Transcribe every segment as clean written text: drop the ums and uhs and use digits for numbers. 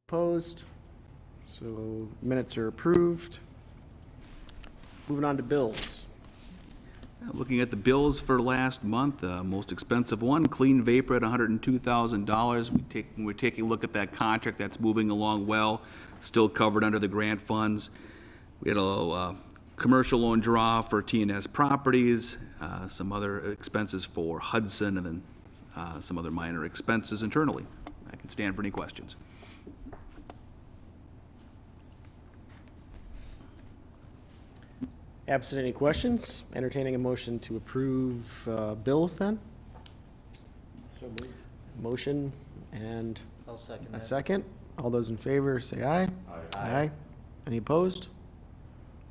Opposed? So minutes are approved. Moving on to bills. Looking at the bills for last month, most expensive one, Clean Vapor at $102,000. We're taking a look at that contract. That's moving along well, still covered under the grant funds. We had a commercial loan draw for T&S Properties, some other expenses for Hudson, and then some other minor expenses internally. I can stand for any questions. Absent any questions, entertaining a motion to approve bills then? So moved. Motion and I'll second a that. second. All those in favor say aye. Aye. Any opposed?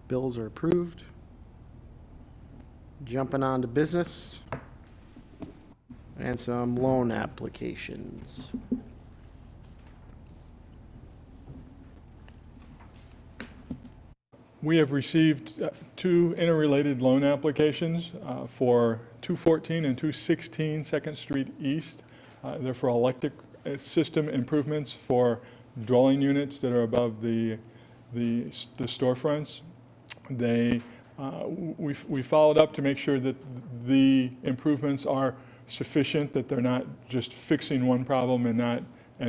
Bills are approved. Jumping on to business and some loan applications. We have received two interrelated loan applications for 214 and 216 2nd Street East. They're for electric system improvements for dwelling units that are above the storefronts. We followed up to make sure that the improvements are sufficient, that they're not just fixing one problem and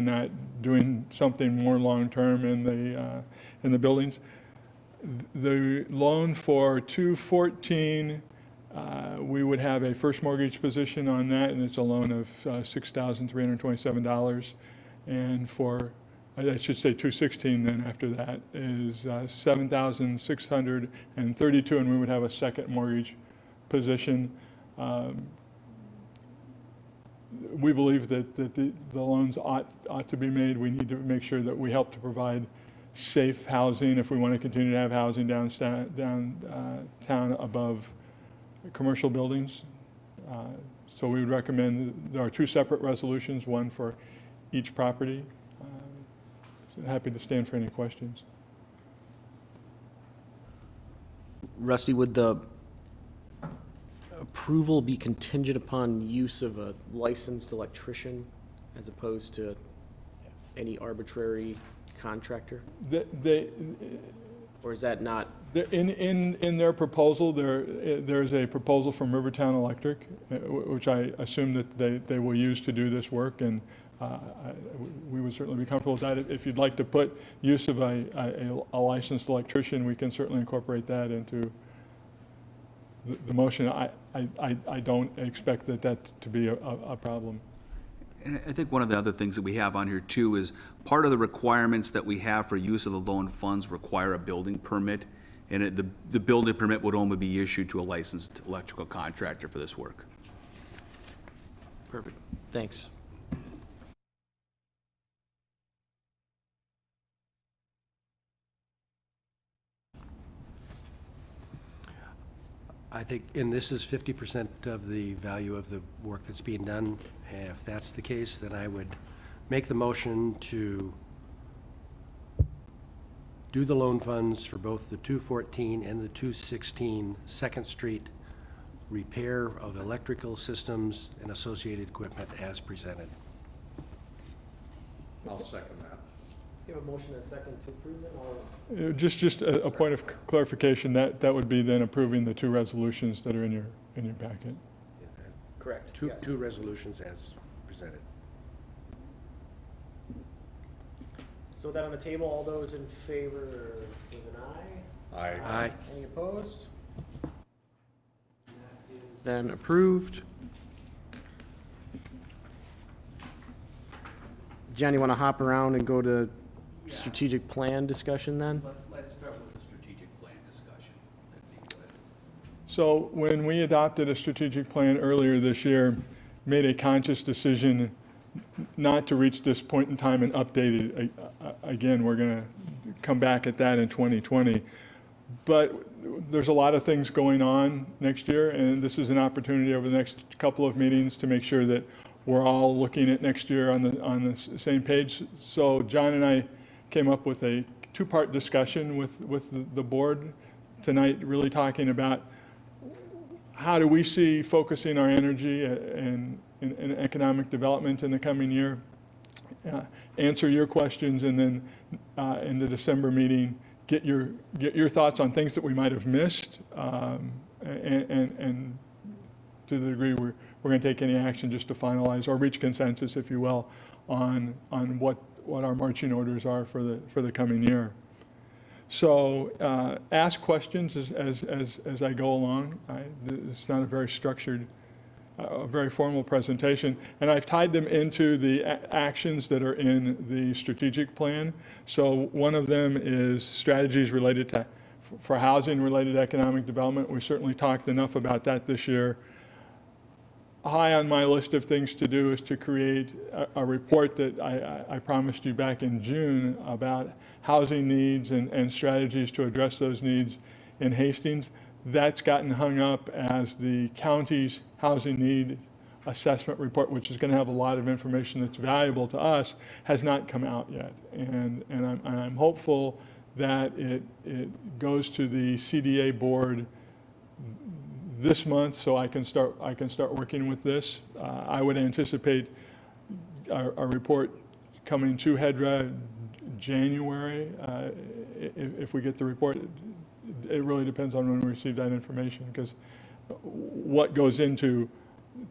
not doing something more long-term in the buildings. The loan for 214, we would have a first mortgage position on that, and it's a loan of $6,327. And for, I should say 216 then after that, is $7,632, and we would have a second mortgage position. We believe that the loans ought to be made. We need to make sure that we help to provide safe housing if we want to continue to have housing downtown above commercial buildings. So we would recommend, there are two separate resolutions, one for each property. So happy to stand for any questions. Rusty, would the approval be contingent upon use of a licensed electrician as opposed to any arbitrary contractor? Or is that not? In their proposal, there's a proposal from Rivertown Electric, which I assume that they will use to do this work, and we would certainly be comfortable with that. If you'd like to put use of a licensed electrician, we can certainly incorporate that into the motion. I don't expect that to be a problem. And I think one of the other things that we have on here too is part of the requirements that we have for use of the loan funds require a building permit, and the building permit would only be issued to a licensed electrical contractor for this work. Perfect. Thanks. I think, and this is 50% of the value of the work that's being done. If that's the case, then I would make the motion to do the loan funds for both the 214 and the 216 2nd Street repair of electrical systems and associated equipment as presented. I'll second that. You have a motion and a second to approve it? Just a point of clarification, that would be then approving the two resolutions that are in your packet. Correct. Two resolutions as presented. So that on the table, all those in favor with an aye? Aye. Any opposed? That is then approved. Jen, you want to hop around and go to strategic plan discussion then? Let's start with the strategic plan discussion. That'd be good. So when we adopted a strategic plan earlier this year, made a conscious decision not to reach this point in time and update it. Again, we're going to come back at that in 2020. But there's a lot of things going on next year, and this is an opportunity over the next couple of meetings to make sure that we're all looking at next year on the same page. So John and I came up with a two-part discussion with the board tonight, really talking about how do we see focusing our energy in economic development in the coming year. answer your questions, and then in the December meeting, get your thoughts on things that we might have missed, and to the degree we're going to take any action just to finalize or reach consensus, if you will, on what our marching orders are for the coming year. So ask questions as I go along. It's not a very structured, a very formal presentation, and I've tied them into the actions that are in the strategic plan. So one of them is strategies related to for housing-related economic development. We certainly talked enough about that this year. High on my list of things to do is to create a report that I promised you back in June about housing needs and strategies to address those needs in Hastings. That's gotten hung up as the county's housing need assessment report, which is going to have a lot of information that's valuable to us, has not come out yet. And I'm hopeful that it goes to the CDA board this month, so I can start working with this. I would anticipate a report coming to HEDRA January. If we get the report, it really depends on when we receive that information, because what goes into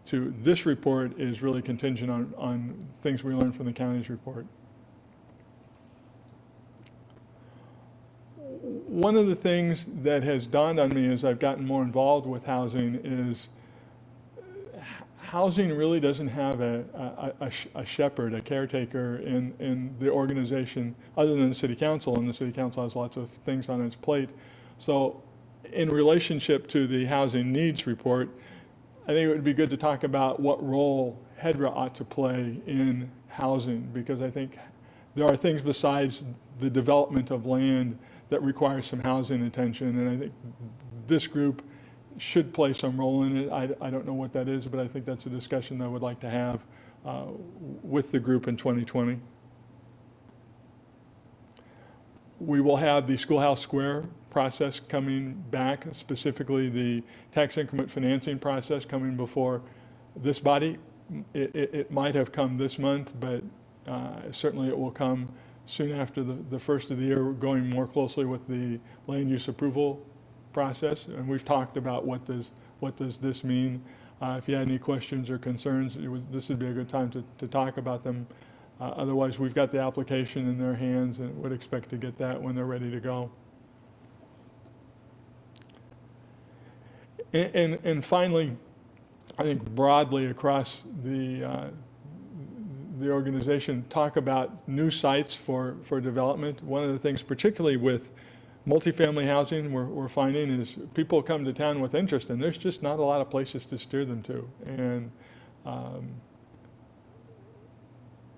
this report is really contingent on things we learn from the county's report. One of the things that has dawned on me as I've gotten more involved with housing is housing really doesn't have a shepherd, a caretaker in the organization other than the city council, and the city council has lots of things on its plate. So in relationship to the housing needs report, I think it would be good to talk about what role HEDRA ought to play in housing, because I think there are things besides the development of land that requires some housing attention, and I think this group should play some role in it. I don't know what that is, but I think that's a discussion that I would like to have with the group in 2020. We will have the Schoolhouse Square process coming back, specifically the tax increment financing process coming before this body. It might have come this month, but certainly it will come soon after the first of the year. We're going more closely with the land use approval process, and we've talked about what does this mean. If you had any questions or concerns, this would be a good time to talk about them. Otherwise, we've got the application in their hands and would expect to get that when they're ready to go. And finally, I think broadly across the organization, talk about new sites for development. One of the things, particularly with multifamily housing, we're finding is people come to town with interest, and there's just not a lot of places to steer them to. And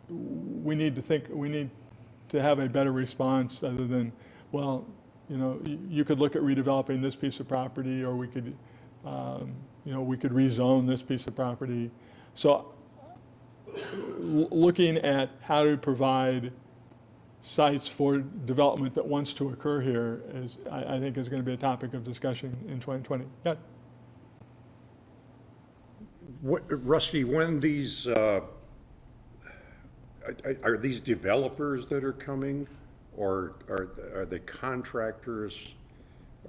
we need to have a better response other than, well, you know, you could look at redeveloping this piece of property, or we could, we could rezone this piece of property. So looking at how to provide sites for development that wants to occur here is, I think, is going to be a topic of discussion in 2020. Yeah. Rusty, when these, are these developers that are coming, or are they contractors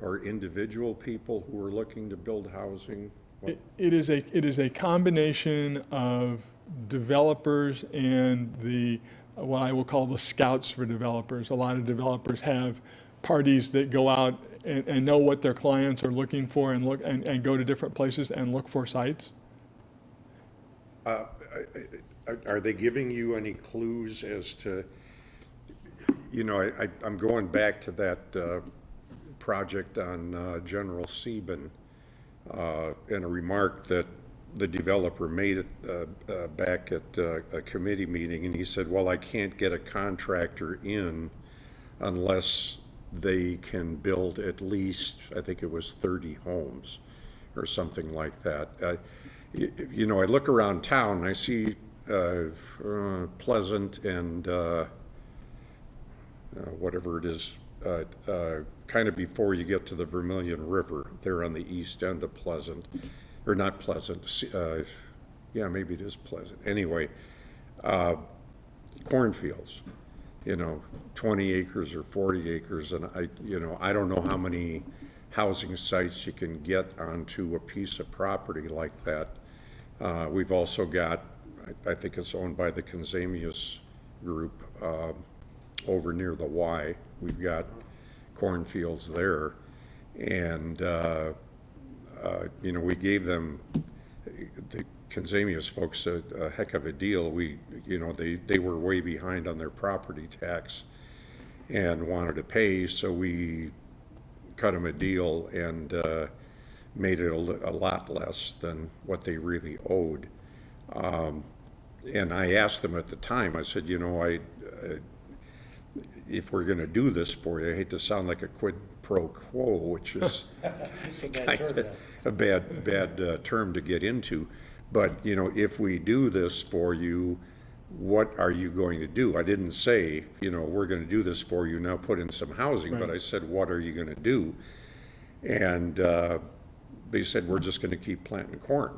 or individual people who are looking to build housing? It is a combination of developers and what I will call the scouts for developers. A lot of developers have parties that go out and know what their clients are looking for, and go to different places and look for sites. Are they giving you any clues as to, I'm going back to that project on General Sieben, and a remark that the developer made it back at a committee meeting, and he said, well, I can't get a contractor in unless they can build at least, I think it was 30 homes or something like that. I look around town and I see Pleasant and whatever it is, kind of before you get to the Vermilion River, there on the east end of Pleasant. Or not Pleasant, yeah, maybe it is Pleasant. Anyway, cornfields, 20 acres or 40 acres, and I don't know how many housing sites you can get onto a piece of property like that. We've also got, I think it's owned by the Consamius Group, over near the Y. We've got cornfields there, and we gave them, the Consamius folks, a heck of a deal. They were way behind on their property tax and wanted to pay, so we cut them a deal and made it a lot less than what they really owed. And I asked them at the time, I said, if we're going to do this for you, I hate to sound like a quid pro quo, which is kind of a bad term to get into, but if we do this for you, what are you going to do? I didn't say, we're going to do this for you, now put in some housing, but I said, what are you going to do? And they said, we're just going to keep planting corn,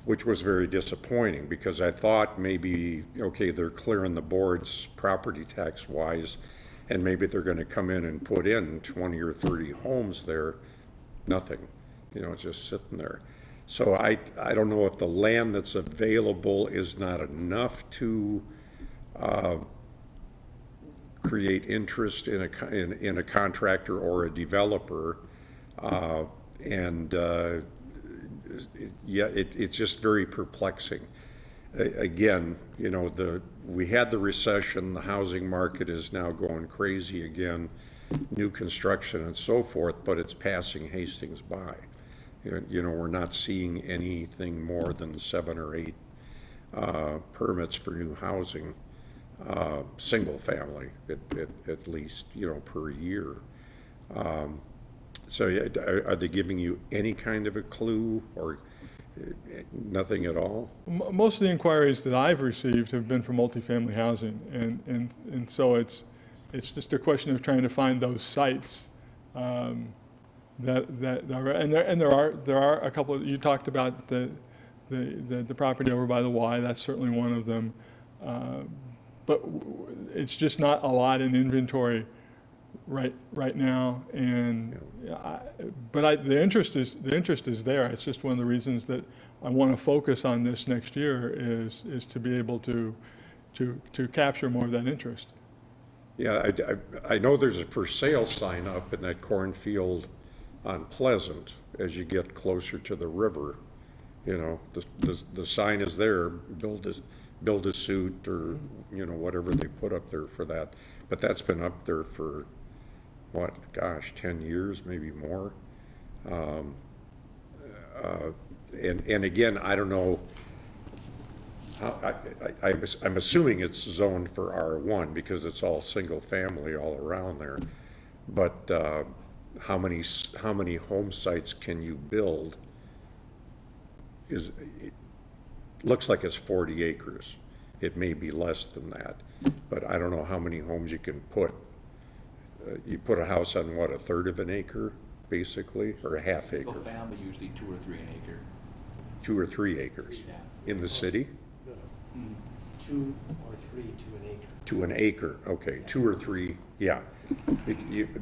which was very disappointing, because I thought maybe, okay, they're clearing the boards property tax wise, and maybe they're going to come in and put in 20 or 30 homes there. Nothing, it's just sitting there. So I don't know if the land that's available is not enough to create interest in a contractor or a developer, it's just very perplexing. Again, we had the recession, the housing market is now going crazy again, new construction and so forth, but it's passing Hastings by. We're not seeing anything more than 7 or 8 permits for new housing, single family at least, per year. So are they giving you any kind of a clue, or nothing at all? Most of the inquiries that I've received have been for multifamily housing, and so it's just a question of trying to find those sites that are, and there are a couple. You talked about the property over by the Y. That's certainly one of them, but it's just not a lot in inventory right now, and the interest is there. It's just one of the reasons that I want to focus on this next year is to be able to capture more of that interest. Yeah, I know there's a for sale sign up in that cornfield on Pleasant as you get closer to the river. The sign is there, build a suit, or whatever they put up there for that. But that's been up there for 10 years, maybe more. And again, I don't know. I'm assuming it's zoned for R1 because it's all single family all around there. But how many home sites can you build? It looks like it's 40 acres. It may be less than that, but I don't know how many homes you can put. You put a house on a third of an acre, basically, or a half acre? Single family, usually 2 or 3 an acre. 2 or 3 acres? Yeah. In the city? No. 2 or 3 to an acre. To an acre, okay, 2 or 3, yeah.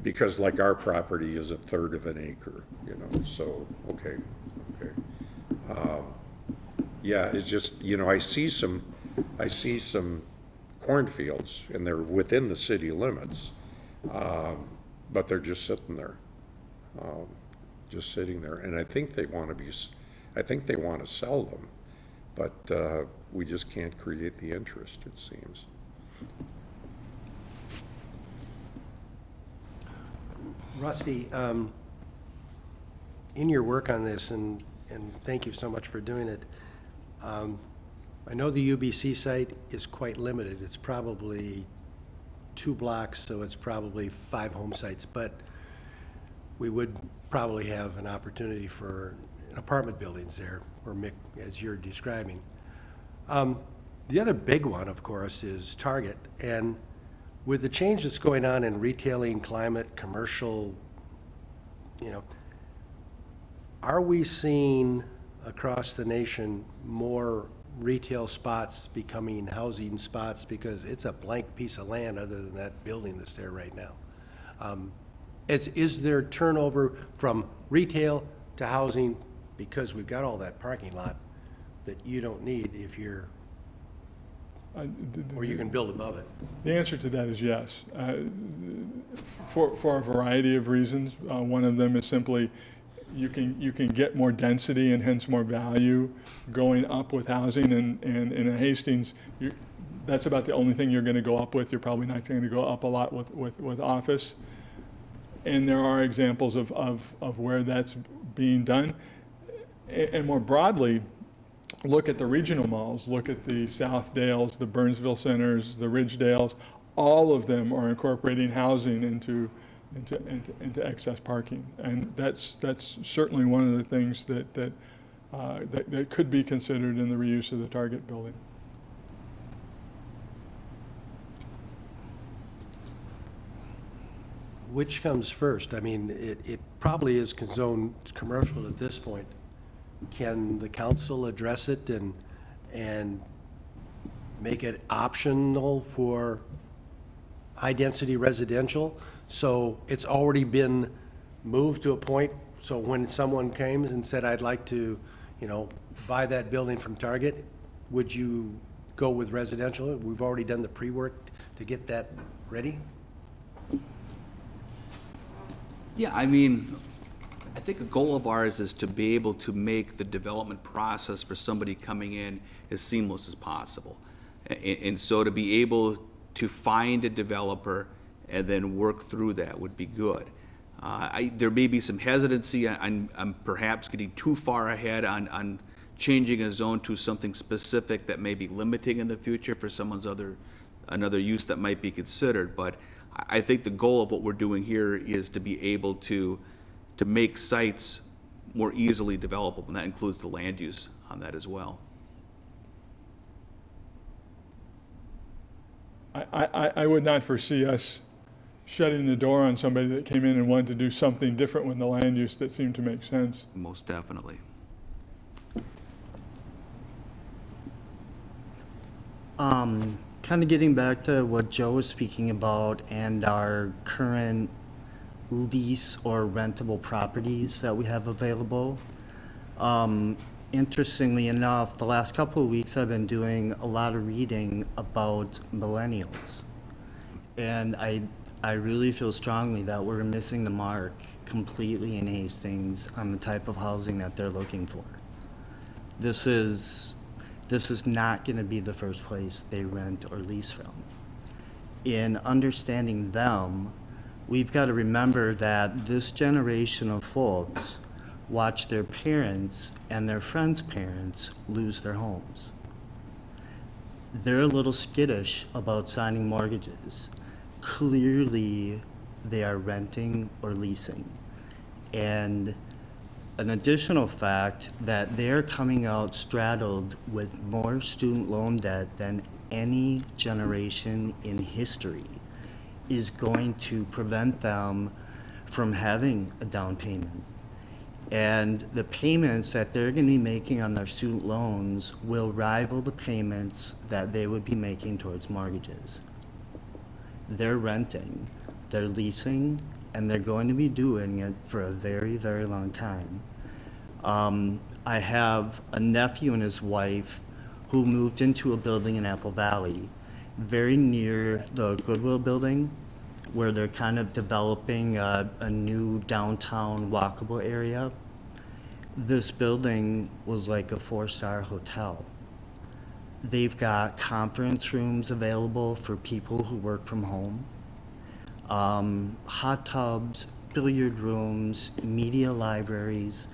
Because like our property is a third of an acre, so, okay. Yeah, it's just, I see some cornfields, and they're within the city limits, but they're just sitting there, and I think they want to sell them, but we just can't create the interest, it seems. Rusty, in your work on this, and thank you so much for doing it, I know the UBC site is quite limited. It's probably 2 blocks, so it's probably 5 home sites, but we would probably have an opportunity for apartment buildings there, or as you're describing. The other big one, of course, is Target, and with the change that's going on in retailing, climate, commercial, are we seeing across the nation more retail spots becoming housing spots, because it's a blank piece of land other than that building that's there right now. Is there turnover from retail to housing, because we've got all that parking lot that you don't need if you're, or you can build above it? The answer to that is yes, for a variety of reasons. One of them is simply you can get more density and hence more value going up with housing, and in a Hastings, that's about the only thing you're going to go up with. You're probably not going to go up a lot with office. And there are examples of where that's being done. And more broadly, look at the regional malls, look at the Southdales, the Burnsville Centers, the Ridgedales. All of them are incorporating housing into excess parking. And that's certainly one of the things that could be considered in the reuse of the Target building. Which comes first? I mean, it probably is zoned commercial at this point. Can the council address it and make it optional for high-density residential? So it's already been moved to a point, so when someone came and said, I'd like to, buy that building from Target, would you go with residential? We've already done the pre-work to get that ready? Yeah, I mean, I think a goal of ours is to be able to make the development process for somebody coming in as seamless as possible. And so to be able to find a developer and then work through that would be good. There may be some hesitancy on perhaps getting too far ahead on changing a zone to something specific that may be limiting in the future for another use that might be considered. But I think the goal of what we're doing here is to be able to make sites more easily developable, and that includes the land use on that as well. I would not foresee us shutting the door on somebody that came in and wanted to do something different with the land use that seemed to make sense. Most definitely. Kind of getting back to what Joe was speaking about and our current lease or rentable properties that we have available. Interestingly enough, the last couple of weeks I've been doing a lot of reading about millennials. And I really feel strongly that we're missing the mark completely in Hastings on the type of housing that they're looking for. This is not going to be the first place they rent or lease from. In understanding them, we've got to remember that this generation of folks watch their parents and their friends' parents lose their homes. They're a little skittish about signing mortgages. Clearly, they are renting or leasing. And an additional fact that they're coming out straddled with more student loan debt than any generation in history is going to prevent them from having a down payment. And the payments that they're going to be making on their student loans will rival the payments that they would be making towards mortgages. They're renting, they're leasing, and they're going to be doing it for a very, very long time. I have a nephew and his wife who moved into a building in Apple Valley, very near the Goodwill building, where they're kind of developing a new downtown walkable area. This building was like a 4-star hotel. They've got conference rooms available for people who work from home, hot tubs, billiard rooms, media libraries,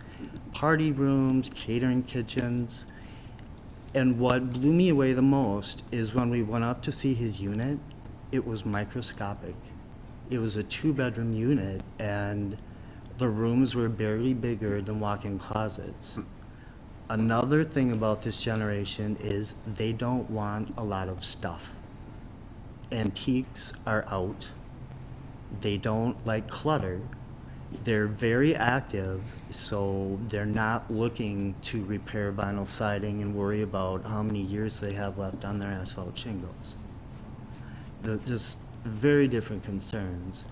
party rooms, catering kitchens. And what blew me away the most is when we went up to see his unit, it was microscopic. It was a 2-bedroom unit, and the rooms were barely bigger than walk-in closets. Another thing about this generation is they don't want a lot of stuff. Antiques are out. They don't like clutter. They're very active, so they're not looking to repair vinyl siding and worry about how many years they have left on their asphalt shingles. They're just very different concerns.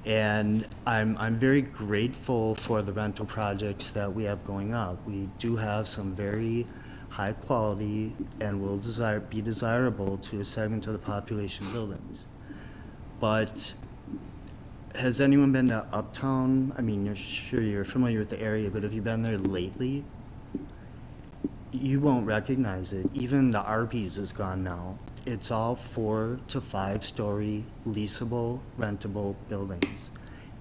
And I'm very grateful for the rental projects that we have going up. We do have some very high quality and will be desirable to a segment of the population buildings. But has anyone been to Uptown? I mean, you're familiar with the area, but have you been there lately? You won't recognize it. Even the Arby's is gone now. It's all 4 to 5 story leasable, rentable buildings.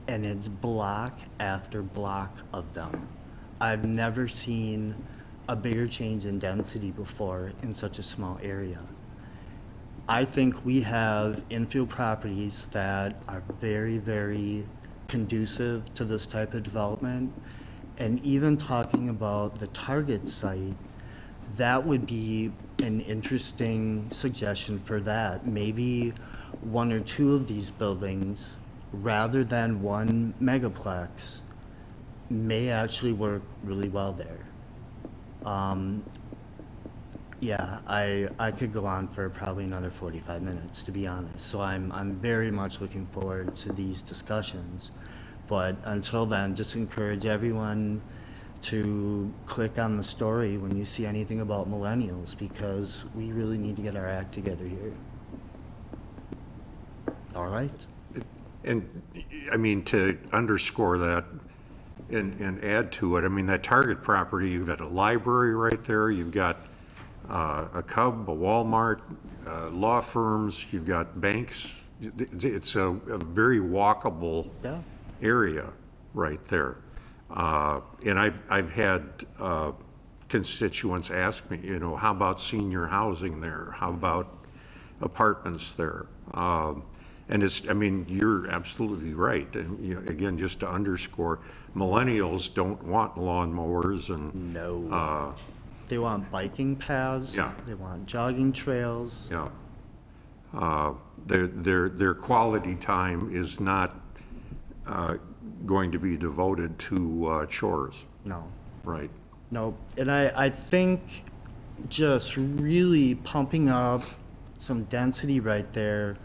And it's block after block of them. I've never seen a bigger change in density before in such a small area. I think we have infill properties that are very, very conducive to this type of development. And even talking about the Target site, that would be an interesting suggestion for that. Maybe 1 or 2 of these buildings, rather than one megaplex, may actually work really well there. Yeah, I could go on for probably another 45 minutes, to be honest. So I'm very much looking forward to these discussions. But until then, just encourage everyone to click on the story when you see anything about millennials, because we really need to get our act together here. All right? And, I mean, to underscore that and add to it, I mean, that Target property, you've got a library right there, you've got a Cub, a Walmart, law firms, you've got banks. It's a very walkable Yeah. area right there. And I've had constituents ask me, you know, how about senior housing there? How about apartments there? And it's, I mean, you're absolutely right. And you know, again, just to underscore, millennials don't want lawnmowers and. No. They want biking paths. Yeah. They want jogging trails. Yeah. Their quality time is not going to be devoted to chores, No. right? No. And I think just really pumping up some density right there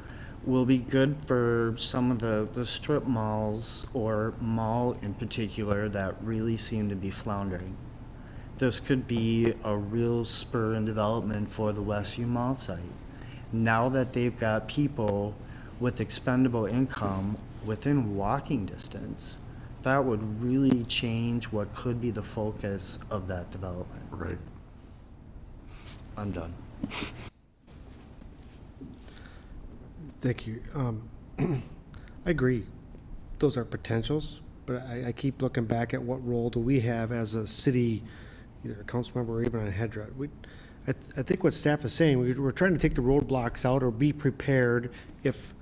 will be good for some of the strip malls, or mall in particular, that really seem to be floundering. This could be a real spur in development for the Westview Mall site. Now that they've got people with expendable income within walking distance, that would really change what could be the focus of that development. Right. I'm done. Thank you. I agree. Those are potentials, but I keep looking back at what role do we have as a city, either a council member or even on HEDRA. I think what staff is saying, we're trying to take the roadblocks out or be prepared if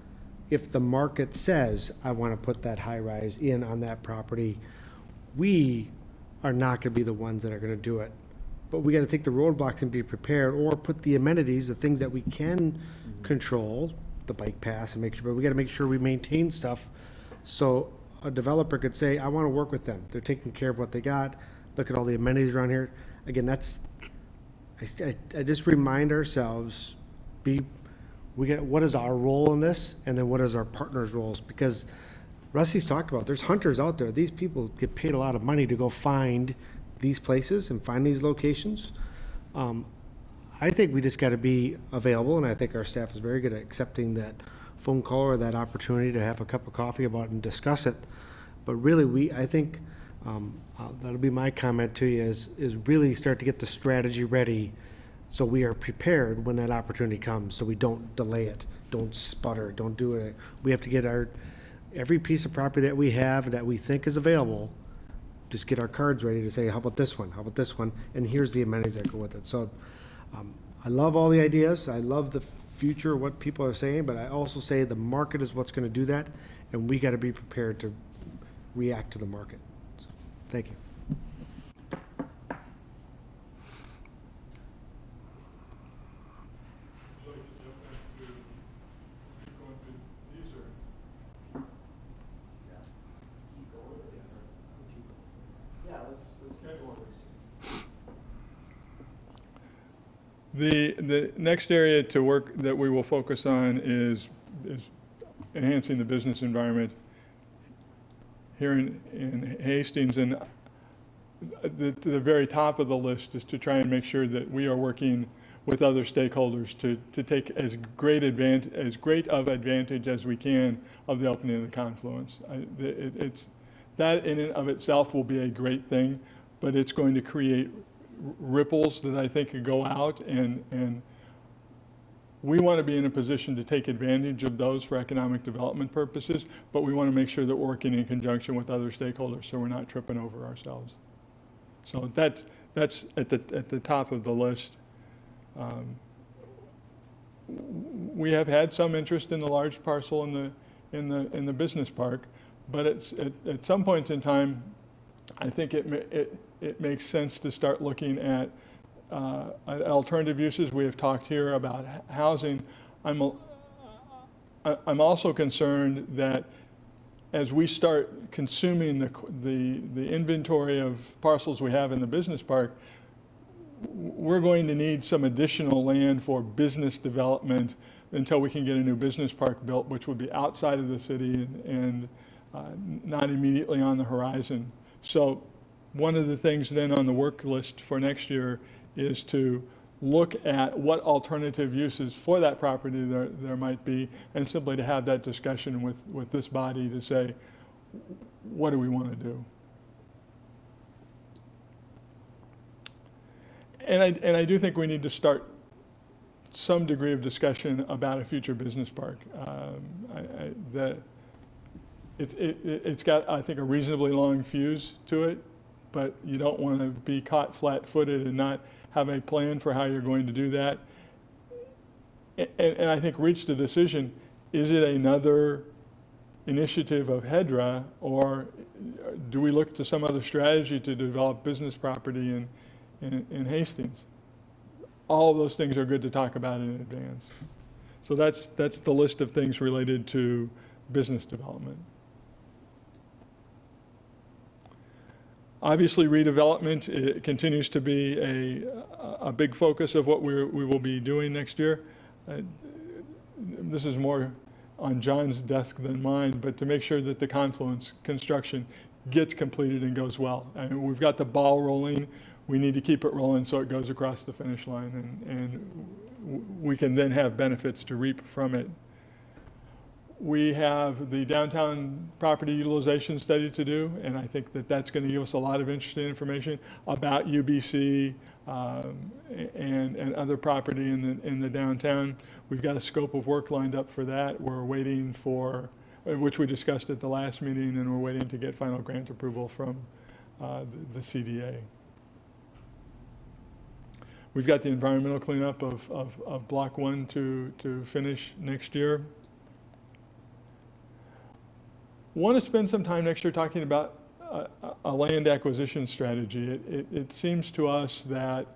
the market says, I want to put that high rise in on that property. We are not going to be the ones that are going to do it. But we got to take the roadblocks and be prepared, or put the amenities, the things that we can control, the bike pass, and make sure, but we got to make sure we maintain stuff. So a developer could say, I want to work with them. They're taking care of what they got. Look at all the amenities around here. Again, that's, I just remind ourselves, what is our role in this? And then what is our partners' roles? Because Rusty's talked about, there's hunters out there. These people get paid a lot of money to go find these places and find these locations. I think we just got to be available, and I think our staff is very good at accepting that phone call or that opportunity to have a cup of coffee about it and discuss it. But really, I think that'll be my comment to you, is really start to get the strategy ready so we are prepared when that opportunity comes, so we don't delay it, don't sputter, don't do it. We have to get every piece of property that we have that we think is available, just get our cards ready to say, how about this one? How about this one? And here's the amenities that go with it. So I love all the ideas. I love the future, what people are saying, but I also say the market is what's going to do that, and we got to be prepared to react to the market. So, thank you. The next area to work that we will focus on is enhancing the business environment here in Hastings. And the very top of the list is to try and make sure that we are working with other stakeholders to take as great of advantage as we can of the opening of the confluence. That in and of itself will be a great thing, but it's going to create ripples that I think could go out, and we want to be in a position to take advantage of those for economic development purposes, but we want to make sure that we're working in conjunction with other stakeholders so we're not tripping over ourselves. So that's at the top of the list. We have had some interest in the large parcel in the business park, but at some point in time, I think it makes sense to start looking at alternative uses. We have talked here about housing. I'm also concerned that as we start consuming the inventory of parcels we have in the business park, we're going to need some additional land for business development until we can get a new business park built, which would be outside of the city and not immediately on the horizon. So one of the things then on the work list for next year is to look at what alternative uses for that property there might be, and simply to have that discussion with this body to say, what do we want to do? And I do think we need to start some degree of discussion about a future business park. It's got, I think, a reasonably long fuse to it, but you don't want to be caught flat-footed and not have a plan for how you're going to do that. And I think reach the decision, is it another initiative of HEDRA, or do we look to some other strategy to develop business property in Hastings? All of those things are good to talk about in advance. So that's the list of things related to business development. Obviously, redevelopment, it continues to be a big focus of what we will be doing next year. This is more on John's desk than mine, but to make sure that the confluence construction gets completed and goes well. I mean, we've got the ball rolling. We need to keep it rolling so it goes across the finish line, and we can then have benefits to reap from it. We have the downtown property utilization study to do, and I think that that's going to give us a lot of interesting information about UBC and other property in the downtown. We've got a scope of work lined up for that. We're waiting for, which we discussed at the last meeting, and we're waiting to get final grant approval from the CDA. We've got the environmental cleanup of Block 1 to finish next year. Want to spend some time next year talking about a land acquisition strategy. It seems to us that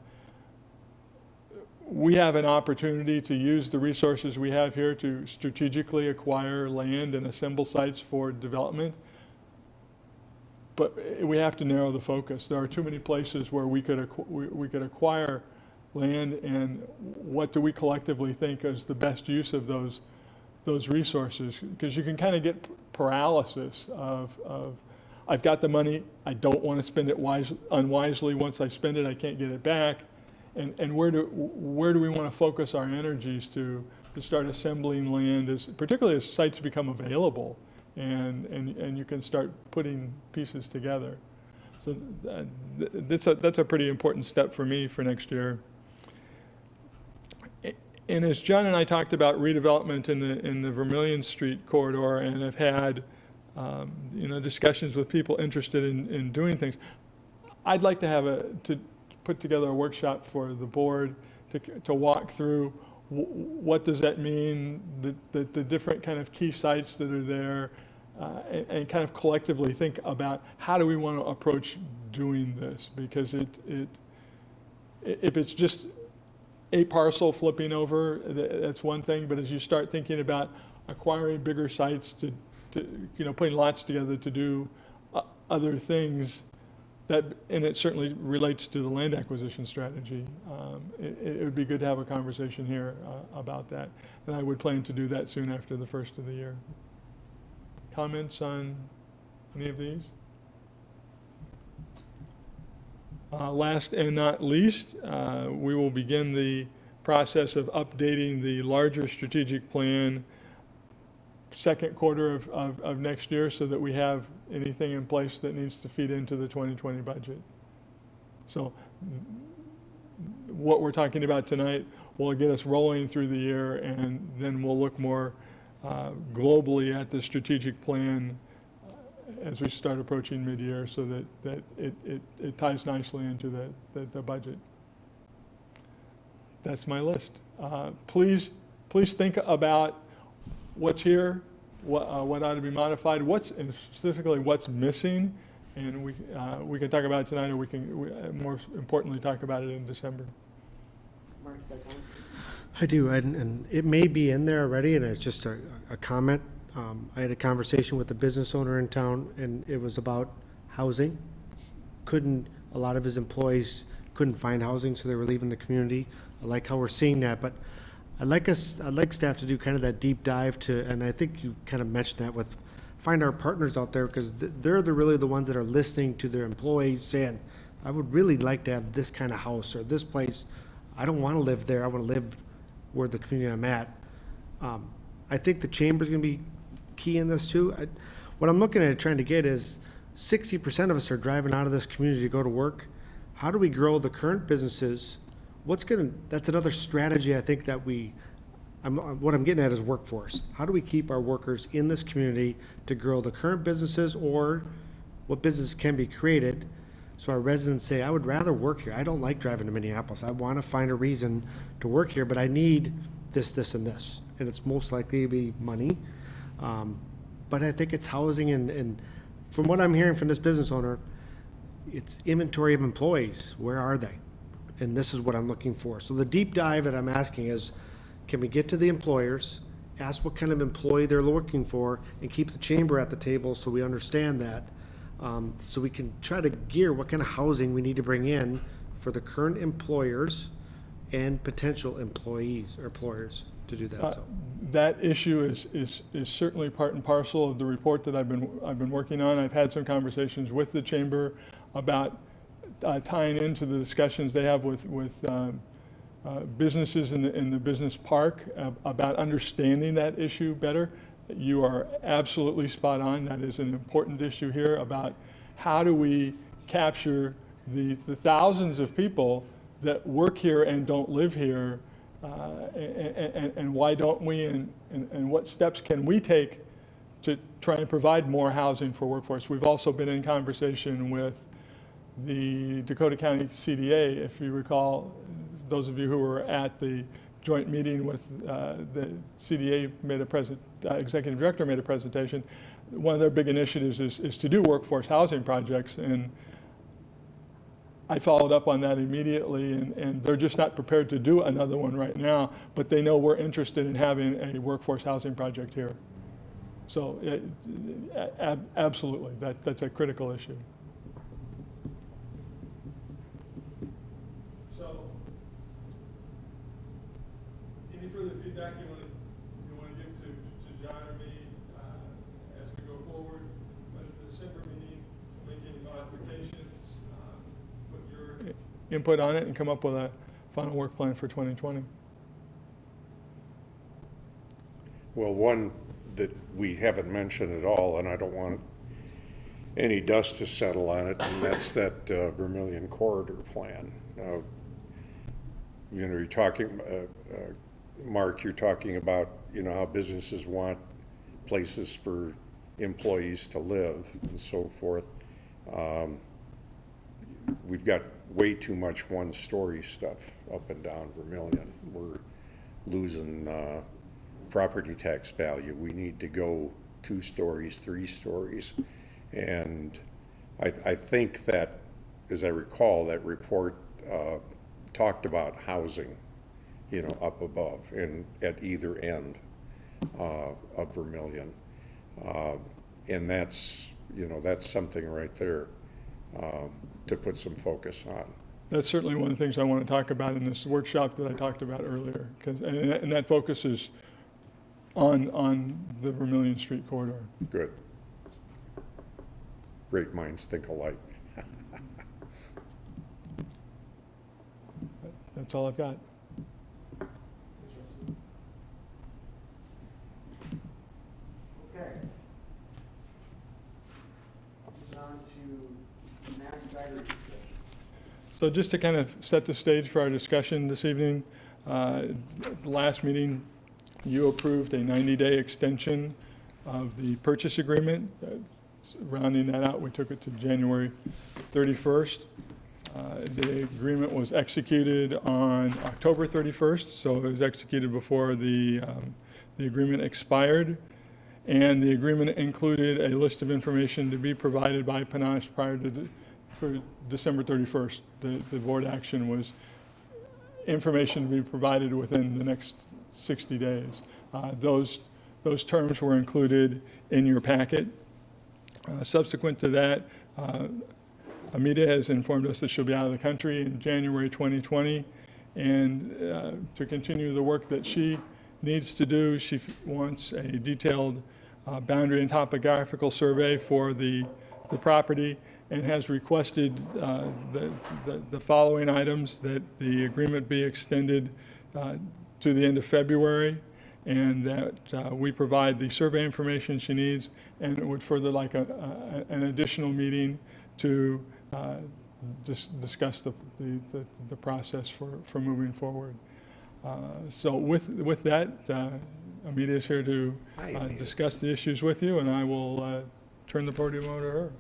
we have an opportunity to use the resources we have here to strategically acquire land and assemble sites for development. But we have to narrow the focus. There are too many places where we could acquire land, and what do we collectively think is the best use of those resources? Because you can kind of get paralysis of I've got the money, I don't want to spend it unwisely. Once I spend it, I can't get it back. And where do we want to focus our energies to start assembling land, particularly as sites become available, and you can start putting pieces together. So that's a pretty important step for me for next year. And as John and I talked about redevelopment in the Vermilion Street corridor, and have had discussions with people interested in doing things, I'd like to put together a workshop for the board to walk through what does that mean, the different kind of key sites that are there, and kind of collectively think about how do we want to approach doing this, because if it's just a parcel flipping over, that's one thing, but as you start thinking about acquiring bigger sites to putting lots together to do other things, and it certainly relates to the land acquisition strategy. It would be good to have a conversation here about that, and I would plan to do that soon after the first of the year. Comments on any of these? Last and not least, we will begin the process of updating the larger strategic plan second quarter of next year, so that we have anything in place that needs to feed into the 2020 budget. So what we're talking about tonight will get us rolling through the year, and then we'll look more globally at the strategic plan as we start approaching mid-year, so that it ties nicely into the budget. That's my list. Please think about what's here, what ought to be modified, and specifically what's missing, and we can talk about it tonight, or we can, more importantly, talk about it in December. Mark, is that on? I do, and it may be in there already, and it's just a comment. I had a conversation with a business owner in town, and it was about housing. A lot of his employees couldn't find housing, so they were leaving the community. I like how we're seeing that, but I'd like staff to do kind of that deep dive and I think you kind of mentioned that find our partners out there, because they're really the ones that are listening to their employees saying, I would really like to have this kind of house or this place. I don't want to live there. I want to live where the community I'm at. I think the chamber's going to be key in this too. What I'm looking at trying to get is 60% of us are driving out of this community to go to work. How do we grow the current businesses? That's another strategy I think that what I'm getting at is workforce. How do we keep our workers in this community to grow the current businesses, or what business can be created so our residents say, I would rather work here. I don't like driving to Minneapolis. I want to find a reason to work here, but I need this, this, and this. And it's most likely to be money. But I think it's housing, and from what I'm hearing from this business owner, it's inventory of employees. Where are they? And this is what I'm looking for. So the deep dive that I'm asking is, can we get to the employers, ask what kind of employee they're looking for, and keep the chamber at the table so we understand that, so we can try to gear what kind of housing we need to bring in for the current employers and potential employees or employers to do that. That issue is certainly part and parcel of the report that I've been working on. I've had some conversations with the chamber about tying into the discussions they have with businesses in the business park about understanding that issue better. You are absolutely spot on. That is an important issue here about how do we capture the thousands of people that work here and don't live here, and why don't we, and what steps can we take to try and provide more housing for workforce. We've also been in conversation with the Dakota County CDA, if you recall, those of you who were at the joint meeting with the CDA executive director made a presentation. One of their big initiatives is to do workforce housing projects, and I followed up on that immediately, and they're just not prepared to do another one right now, but they know we're interested in having a workforce housing project here. So absolutely, that's a critical issue. Any further feedback you want to give to John or me as we go forward? But at the December meeting, make any modifications, put your input on it, and come up with a final work plan for 2020. Well, one that we haven't mentioned at all, and I don't want any dust to settle on it, and that's that Vermillion Corridor Plan. You're talking, Mark, you're talking about, how businesses want places for employees to live and so forth. We've got way too much one-story stuff up and down Vermillion. We're losing property tax value. We need to go 2 stories, 3 stories. And I think that, as I recall, that report talked about housing, up above and at either end of Vermillion. And that's something right there to put some focus on. That's certainly one of the things I want to talk about in this workshop that I talked about earlier, and that focuses on the Vermillion Street corridor. Good. Great minds think alike. That's all I've got. Okay. On to Matt Snyder's discussion. So just to kind of set the stage for our discussion this evening, at the last meeting, you approved a 90-day extension of the purchase agreement. Rounding that out, we took it to January 31st. The agreement was executed on October 31st, so it was executed before the agreement expired. And the agreement included a list of information to be provided by Panache prior to for December 31st. The board action was information to be provided within the next 60 days. Those terms were included in your packet. Subsequent to that, Amita has informed us that she'll be out of the country in January 2020, and to continue the work that she needs to do, she wants a detailed boundary and topographical survey for the property, and has requested the following items: that the agreement be extended to the end of February, and that we provide the survey information she needs, and it would further like an additional meeting to discuss the process for moving forward. So with that, Amita is here to discuss the issues with you, and I will turn the podium over to her.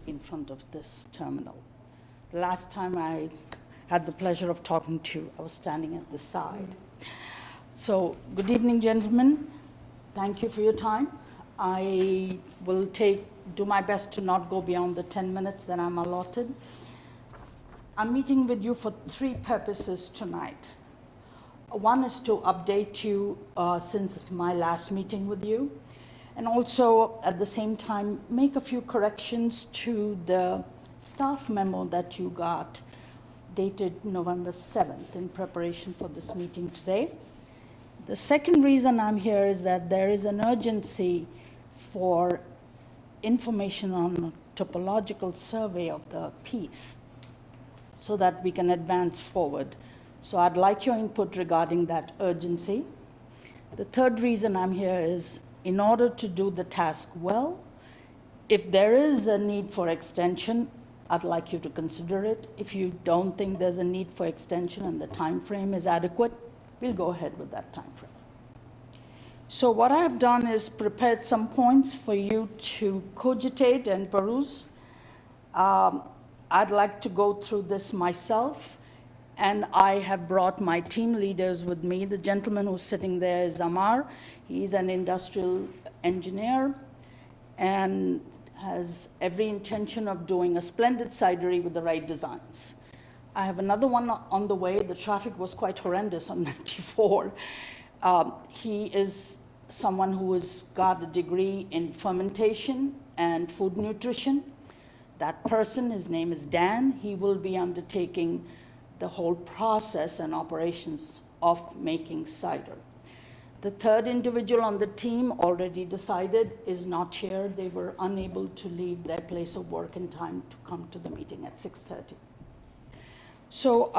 In front of this terminal. The last time I had the pleasure of talking to you, I was standing at the side. So, good evening, gentlemen. Thank you for your time. I will do my best to not go beyond the 10 minutes that I'm allotted. I'm meeting with you for 3 purposes tonight. One is to update you since my last meeting with you, and also at the same time make a few corrections to the staff memo that you got dated November 7th in preparation for this meeting today. The second reason I'm here is that there is an urgency for information on a topological survey of the piece so that we can advance forward. So I'd like your input regarding that urgency. The third reason I'm here is in order to do the task well, if there is a need for extension, I'd like you to consider it. If you don't think there's a need for extension and the time frame is adequate, we'll go ahead with that time frame. So what I've done is prepared some points for you to cogitate and peruse. I'd like to go through this myself, and I have brought my team leaders with me. The gentleman who's sitting there is Amar. He's an industrial engineer and has every intention of doing a splendid sidery with the right designs. I have another one on the way. The traffic was quite horrendous on 94. He is someone who has got a degree in fermentation and food nutrition. That person, his name is Dan. He will be undertaking the whole process and operations of making cider. The third individual on the team already decided is not here. They were unable to leave their place of work in time to come to the meeting at 6:30. So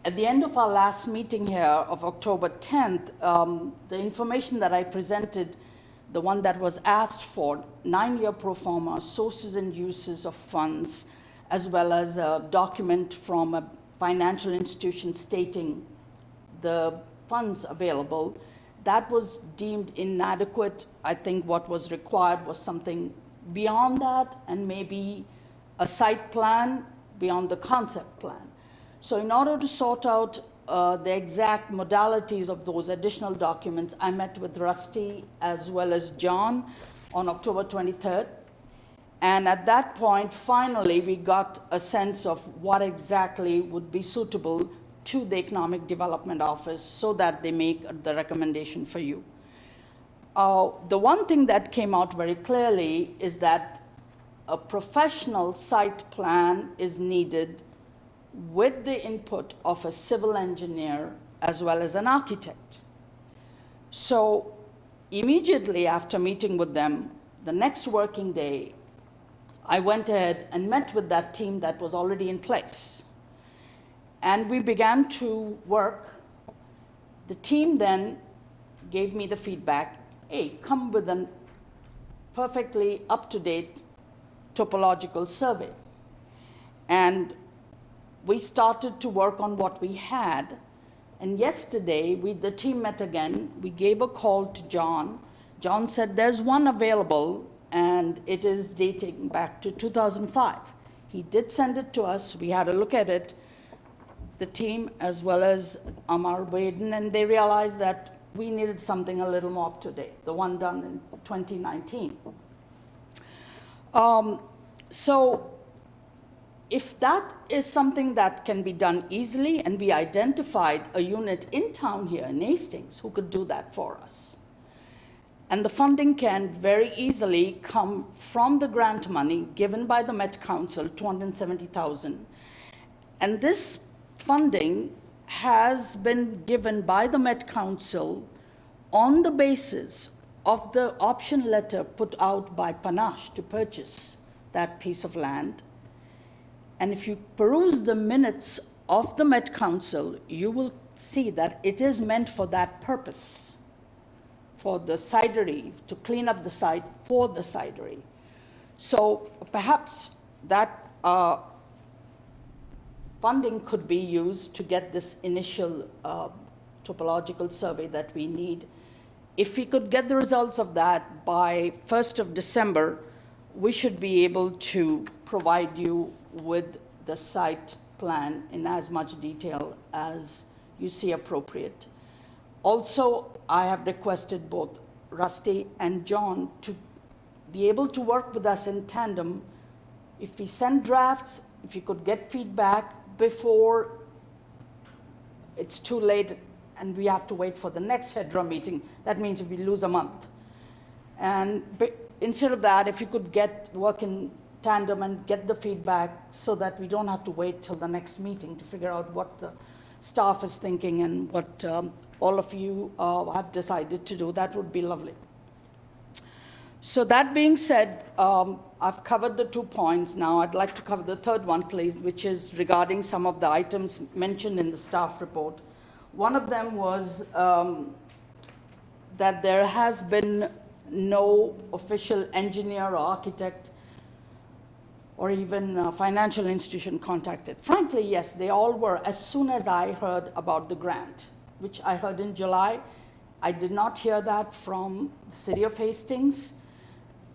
at the end of our last meeting here of October 10th, the information that I presented, the one that was asked for, 9-year pro forma, sources and uses of funds, as well as a document from a financial institution stating the funds available, that was deemed inadequate. I think what was required was something beyond that, and maybe a site plan beyond the concept plan. So in order to sort out the exact modalities of those additional documents, I met with Rusty as well as John on October 23rd. And at that point, finally, we got a sense of what exactly would be suitable to the Economic Development Office so that they make the recommendation for you. The one thing that came out very clearly is that a professional site plan is needed with the input of a civil engineer as well as an architect. So immediately after meeting with them, the next working day, I went ahead and met with that team that was already in place. And we began to work. The team then gave me the feedback, hey, come with a perfectly up-to-date topological survey. And we started to work on what we had. And yesterday, the team met again. We gave a call to John. John said, there's one available, and it is dating back to 2005. He did send it to us. We had a look at it, the team as well as Amar Waden, and they realized that we needed something a little more up to date, the one done in 2019. So if that is something that can be done easily, and we identified a unit in town here in Hastings who could do that for us. And the funding can very easily come from the grant money given by the Met Council, $270,000. And this funding has been given by the Met Council on the basis of the option letter put out by Panache to purchase that piece of land. And if you peruse the minutes of the Met Council, you will see that it is meant for that purpose, for the cidery, to clean up the site for the cidery. So perhaps that funding could be used to get this initial topological survey that we need. If we could get the results of that by 1st of December, we should be able to provide you with the site plan in as much detail as you see appropriate. Also, I have requested both Rusty and John to be able to work with us in tandem. If we send drafts, if you could get feedback before it's too late and we have to wait for the next HEDRA meeting, that means if we lose a month. And instead of that, if you could work in tandem and get the feedback so that we don't have to wait till the next meeting to figure out what the staff is thinking and what all of you have decided to do, that would be lovely. So that being said, I've covered the 2 points. Now I'd like to cover the third one, please, which is regarding some of the items mentioned in the staff report. One of them was that there has been no official engineer or architect or even financial institution contacted. Frankly, yes, they all were as soon as I heard about the grant, which I heard in July. I did not hear that from the city of Hastings.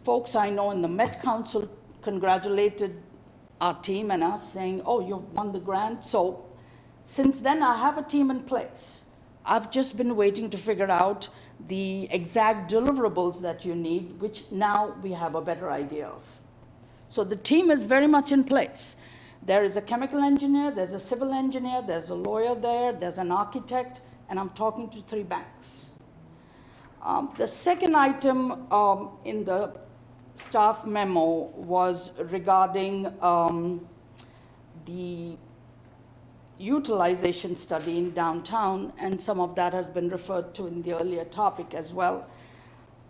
Folks I know in the Met Council congratulated our team and us, saying, oh, you won the grant. So since then, I have a team in place. I've just been waiting to figure out the exact deliverables that you need, which now we have a better idea of. So the team is very much in place. There is a chemical engineer, there's a civil engineer, there's a lawyer there, there's an architect, and I'm talking to 3 banks. The second item in the staff memo was regarding the utilization study in downtown, and some of that has been referred to in the earlier topic as well.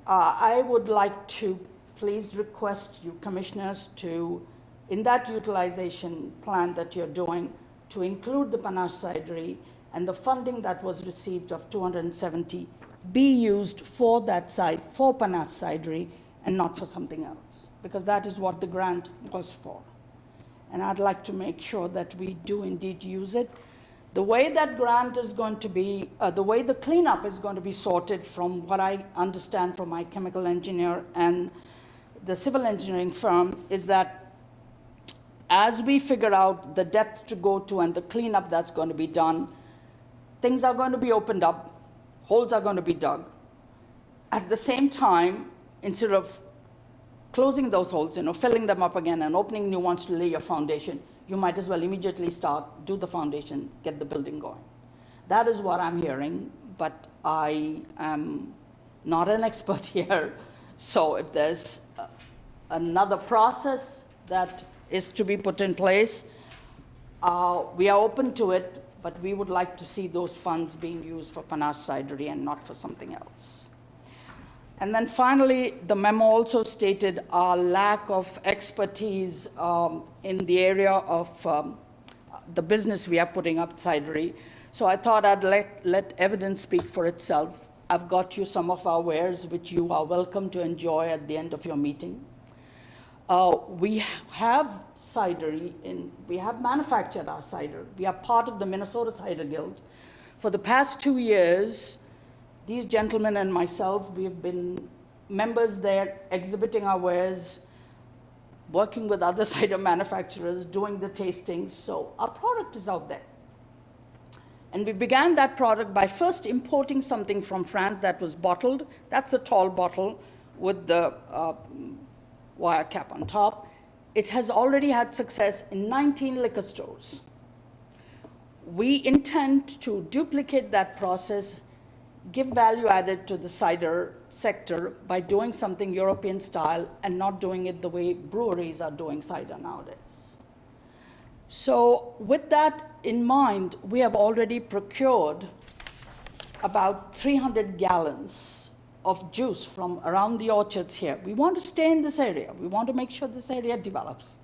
I would like to please request you commissioners to, in that utilization plan that you're doing, to include the Panache Cidery and the funding that was received of 270 be used for that site, for Panache Cidery, and not for something else, because that is what the grant was for. And I'd like to make sure that we do indeed use it. The way that grant is going to be, the way the cleanup is going to be sorted, from what I understand from my chemical engineer and the civil engineering firm, is that as we figure out the depth to go to and the cleanup that's going to be done, things are going to be opened up, holes are going to be dug. At the same time, instead of closing those holes, filling them up again and opening new ones to lay your foundation, you might as well immediately start, do the foundation, get the building going. That is what I'm hearing, but I am not an expert here. So if there's another process that is to be put in place, we are open to it, but we would like to see those funds being used for panache cidery and not for something else. And then finally, the memo also stated our lack of expertise in the area of the business we are putting up, cidery. So I thought I'd let evidence speak for itself. I've got you some of our wares, which you are welcome to enjoy at the end of your meeting. We have cidery, we have manufactured our cider. We are part of the Minnesota Cider Guild. For the past 2 years, these gentlemen and myself, we have been members there, exhibiting our wares, working with other cider manufacturers, doing the tastings. So our product is out there. And we began that product by first importing something from France that was bottled. That's a tall bottle with the wire cap on top. It has already had success in 19 liquor stores. We intend to duplicate that process, give value added to the cider sector by doing something European style and not doing it the way breweries are doing cider nowadays. So with that in mind, we have already procured about 300 gallons of juice from around the orchards here. We want to stay in this area. We want to make sure this area develops.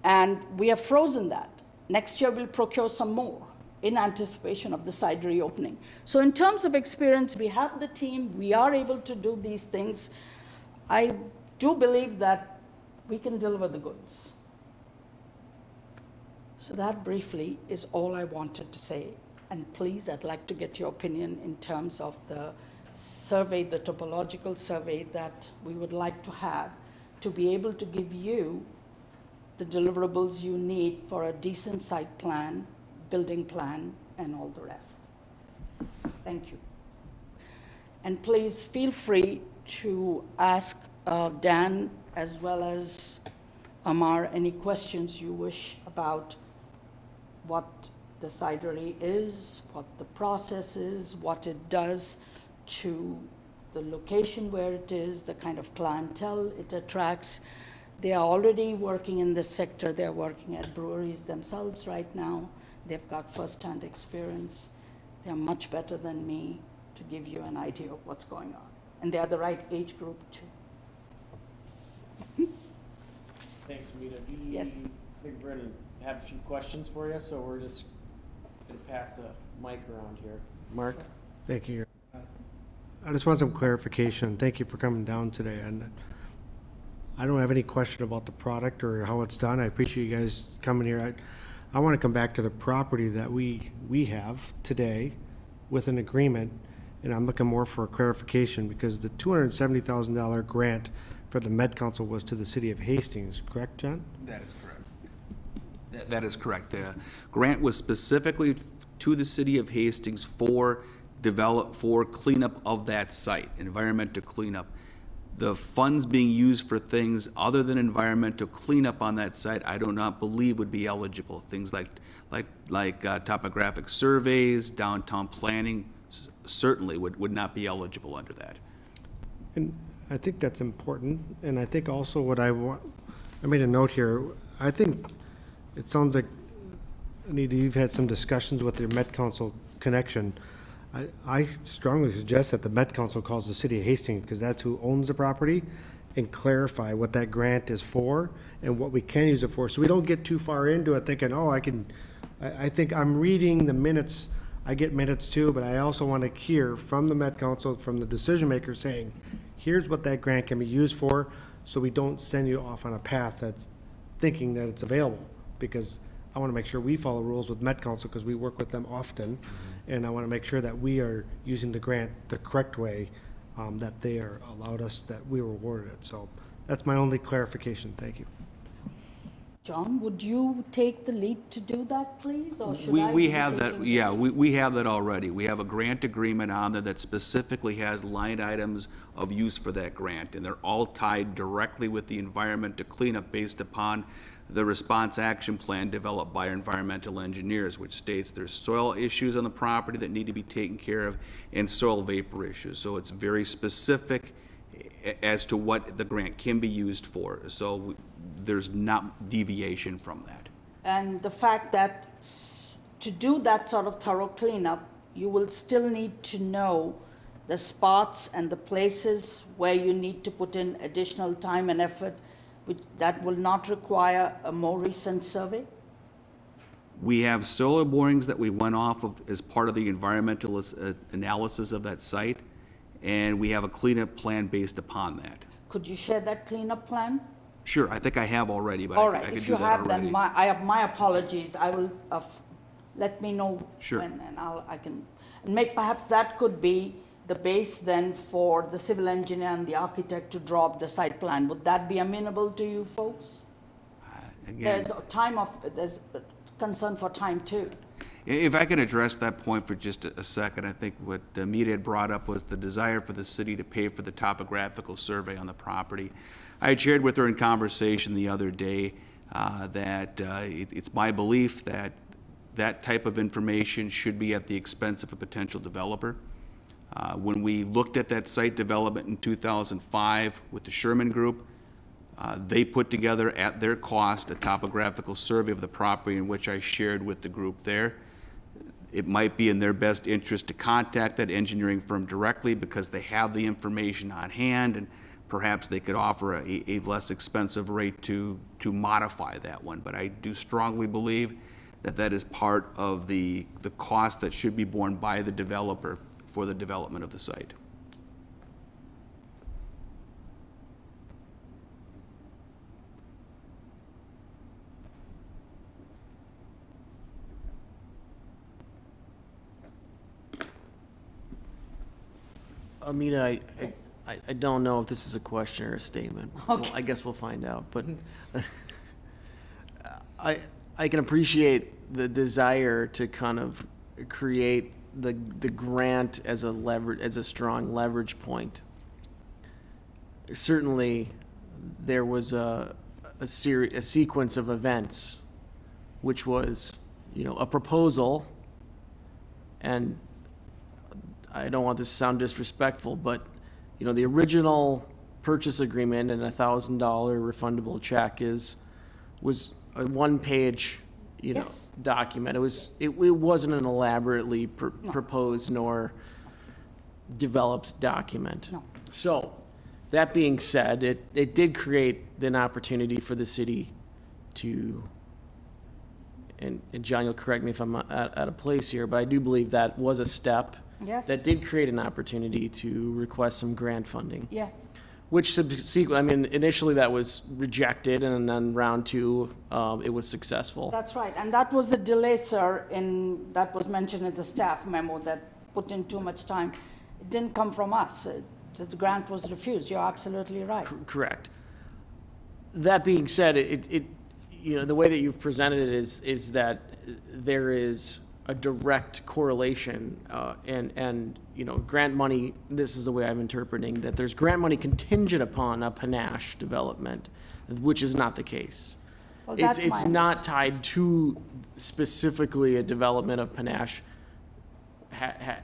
And we have frozen that. Next year, we'll procure some more in anticipation of the cidery opening. So in terms of experience, we have the team. We are able to do these things. I do believe that we can deliver the goods. So that briefly is all I wanted to say. And please, I'd like to get your opinion in terms of the survey, the topological survey that we would like to have to be able to give you the deliverables you need for a decent site plan, building plan, and all the rest. Thank you. And please feel free to ask Dan as well as Amar any questions you wish about what the cidery is, what the process is, what it does to the location where it is, the kind of clientele it attracts. They are already working in this sector. They're working at breweries themselves right now. They've got first-hand experience. They're much better than me to give you an idea of what's going on. And they are the right age group, too. Thanks, Rita. Yes. I think we're going to have a few questions for you, so we're just going to pass the mic around here. Mark? Thank you. I just want some clarification. Thank you for coming down today. And I don't have any question about the product or how it's done. I appreciate you guys coming here. I want to come back to the property that we have today with an agreement, and I'm looking more for a clarification because the $270,000 grant for the Med Council was to the city of Hastings, correct, John? That is correct. That is correct. The grant was specifically to the city of Hastings for cleanup of that site, environmental cleanup. The funds being used for things other than environmental cleanup on that site, I do not believe would be eligible. Things like topographic surveys, downtown planning, certainly would not be eligible under that. And I think that's important, and I think also what I made a note here, I think it sounds like, Anita, you've had some discussions with your Met Council connection. I strongly suggest that the Met Council calls the city of Hastings, because that's who owns the property, and clarify what that grant is for and what we can use it for, so we don't get too far into it thinking, oh, I think I'm reading the minutes, I get minutes too, but I also want to hear from the Met Council, from the decision maker saying, here's what that grant can be used for, so we don't send you off on a path that's thinking that it's available, because I want to make sure we follow rules with Met Council because we work with them often, and I want to make sure that we are using the grant the correct way, that they are allowed us, that we were awarded it. So that's my only clarification. Thank you. John, would you take the lead to do that, please, or should I? We be have that, taking yeah, the we have that already. We have a grant agreement on there that specifically has line items of use for that grant, and they're all tied directly with the environment to cleanup based upon the response action plan developed by our environmental engineers, which states there's soil issues on the property that need to be taken care of and soil vapor issues. So it's very specific as to what the grant can be used for. So there's not deviation from that. And the fact that to do that sort of thorough cleanup, you will still need to know the spots and the places where you need to put in additional time and effort, which that will not require a more recent survey? We have soil borings that we went off of as part of the environmental analysis of that site, and we have a cleanup plan based upon that. Could you share that cleanup plan? Sure, I think I have already, but All I right, could if do you that have, already. then my apologies. I will, let me know. Sure. And I can, and make, perhaps that could be the base then for the civil engineer and the architect to draw up the site plan. Would that be amenable to you folks? Again, There's concern for time too. if I can address that point for just a second, I think what Mita had brought up was the desire for the city to pay for the topographical survey on the property. I had shared with her in conversation the other day that it's my belief that that type of information should be at the expense of a potential developer. When we looked at that site development in 2005 with the Sherman Group, they put together at their cost a topographical survey of the property in which I shared with the group there. It might be in their best interest to contact that engineering firm directly because they have the information on hand, and perhaps they could offer a less expensive rate to modify that one. But I do strongly believe that that is part of the cost that should be borne by the developer for the development of the site. Amita, I don't know if this is a question or a statement. Well, Okay. I guess we'll find out, but I can appreciate the desire to kind of create the grant as a strong leverage point. Certainly, there was a sequence of events, which was, a proposal, and I don't want this to sound disrespectful, but, the original purchase agreement and $1,000 refundable check was a one-page, Yes. document. It wasn't an elaborately proposed nor developed document. No. So, that being said, it did create an opportunity for the city to, and John, you'll correct me if I'm out of place here, but I do believe that was a step Yes. that did create an opportunity to request some grant funding, Yes. which subsequently, initially that was rejected, and then round two, it was successful. That's right, and that was the delay, sir, that was mentioned in the staff memo that put in too much time. It didn't come from us. The grant was refused. You're absolutely right. Correct. That being said, the way that you've presented it is that there is a direct correlation, and grant money, this is the way I'm interpreting, that there's grant money contingent upon a panache development, which is not the case. Well, that's It's my not tied to specifically a development of panache.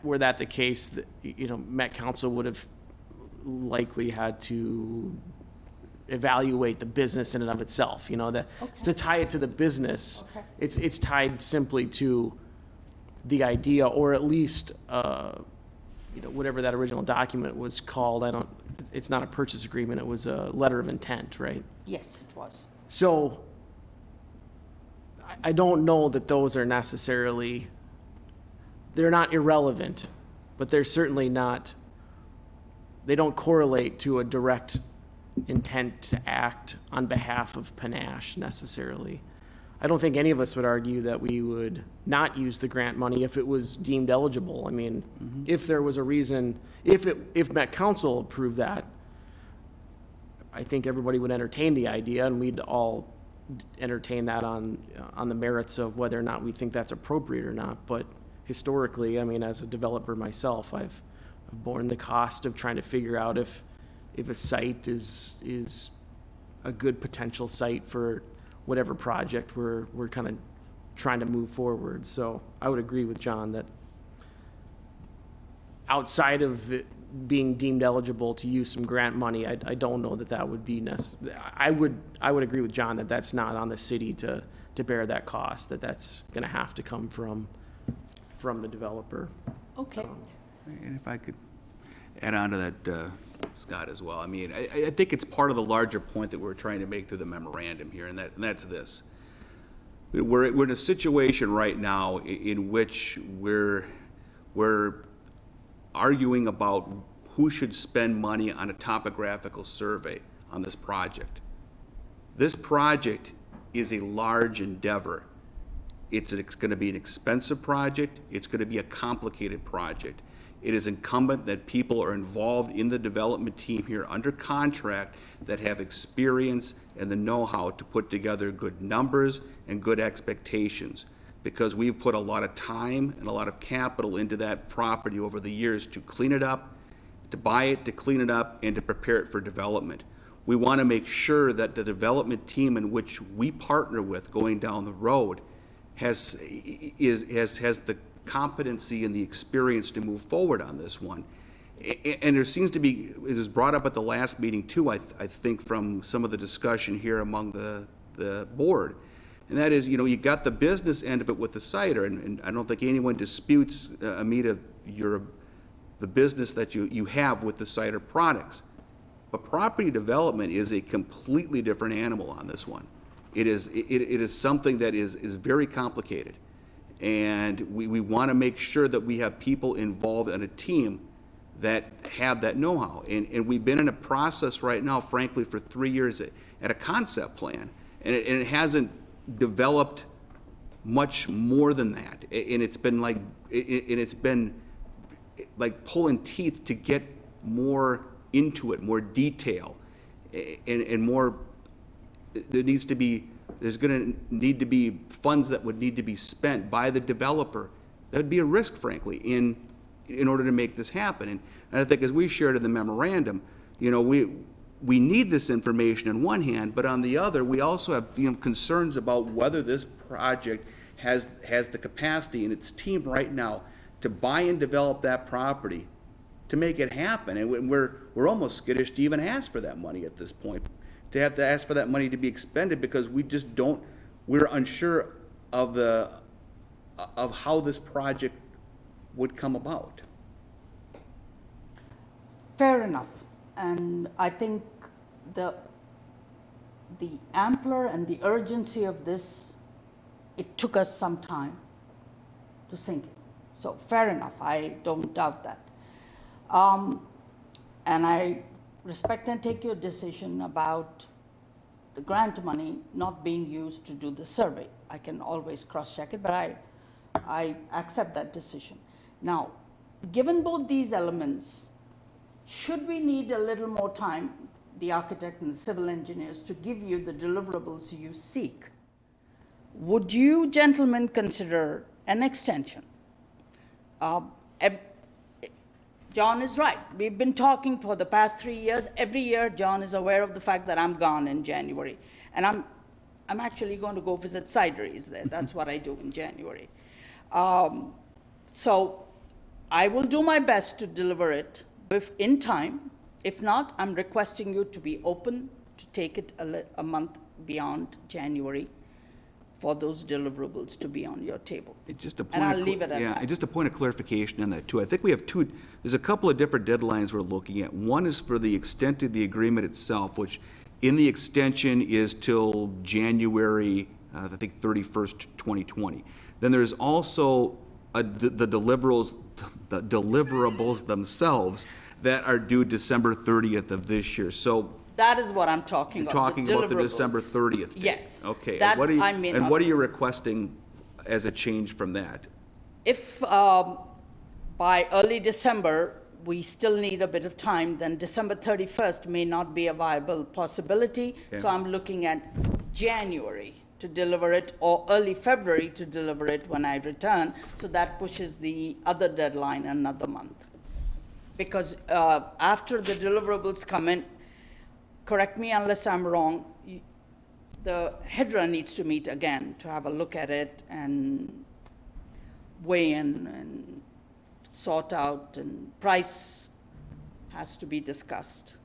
Were that the case, that, Met Council would have likely had to evaluate the business in and of itself, to tie it to the business. Okay. It's tied simply to the idea, or at least, whatever that original document was called. It's not a purchase agreement, it was a letter of intent, right? Yes, it was. So, I don't know that those are necessarily, they're not irrelevant, but they're certainly not, they don't correlate to a direct intent to act on behalf of panache necessarily. I don't think any of us would argue that we would not use the grant money if it was deemed eligible. If there was a reason, if Met Council approved that, I think everybody would entertain the idea, and we'd all entertain that on the merits of whether or not we think that's appropriate or not. But historically, as a developer myself, I've borne the cost of trying to figure out if a site is a good potential site for whatever project we're kind of trying to move forward. So I would agree with John that outside of it being deemed eligible to use some grant money, I don't know that that would be necessary. I would agree with John that that's not on the city to bear that cost, that's going to have to come from the developer. Okay. And if I could add on to that, Scott, as well. I mean, I think it's part of the larger point that we're trying to make through the memorandum here, and that's this. We're in a situation right now in which we're arguing about who should spend money on a topographical survey on this project. This project is a large endeavor. It's going to be an expensive project. It's going to be a complicated project. It is incumbent that people are involved in the development team here under contract that have experience and the know-how to put together good numbers and good expectations, because we've put a lot of time and a lot of capital into that property over the years to clean it up, to buy it, to clean it up, and to prepare it for development. We want to make sure that the development team in which we partner with going down the road has the competency and the experience to move forward on this one. And there seems to be, it was brought up at the last meeting too, I think, from some of the discussion here among the board. And that is, you got the business end of it with the cider, and I don't think anyone disputes, Amita, the business that you have with the cider products. But property development is a completely different animal on this one. It is something that is very complicated. And we want to make sure that we have people involved in a team that have that know-how. And we've been in a process right now, frankly, for 3 years at a concept plan. And it hasn't developed much more than that. And it's been like pulling teeth to get more into it, more detail, and more. There's going to need to be funds that would need to be spent by the developer. That would be a risk, frankly, in order to make this happen. And I think, as we shared in the memorandum, we need this information on one hand, but on the other, we also have concerns about whether this project has the capacity in its team right now to buy and develop that property to make it happen. And we're almost skittish to even ask for that money at this point, to have to ask for that money to be expended, because we're unsure of how this project would come about. Fair enough. And I think the ampler and the urgency of this, it took us some time to sink in. So fair enough, I don't doubt that. And I respect and take your decision about the grant money not being used to do the survey. I can always cross-check it, but I accept that decision. Now, given both these elements, should we need a little more time, the architect and the civil engineers, to give you the deliverables you seek, would you gentlemen consider an extension? John is right. We've been talking for the past 3 years. Every year, John is aware of the fact that I'm gone in January. And I'm actually going to go visit cideries there. That's what I do in January. So I will do my best to deliver it in time. If not, I'm requesting you to be open to take it a month beyond January for those deliverables to be on your table. And I'll leave it at that. And just a point of clarification on that too. I think we have there's a couple of different deadlines we're looking at. One is for the extent of the agreement itself, which in the extension is till January, I think 31st, 2020. Then there's also the deliverables themselves that are due December 30th of this year. So that is what I'm talking about. Talking about the December 30th date. Yes. Okay. That And what are you requesting as a change from that? If by early December, we still need a bit of time, then December 31st may not be a viable possibility. Okay. So I'm looking at January to deliver it, or early February to deliver it when I return. So that pushes the other deadline another month. Because after the deliverables come in, correct me unless I'm wrong, the HEDRA needs to meet again to have a look at it and weigh in and sort out, and price has to be discussed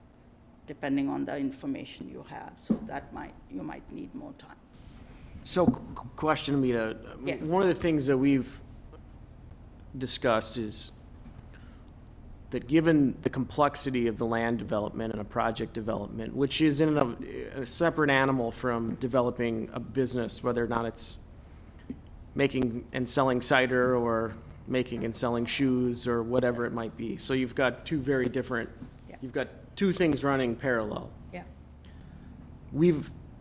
depending on the information you have. So you might need more time. So, question, Mita. Yes. One of the things that we've discussed is that given the complexity of the land development and a project development, which is in and of a separate animal from developing a business, whether or not it's making and selling cider or making and selling shoes or whatever it might be. So you've got two very different, Yeah. you've got two things running parallel. Yeah.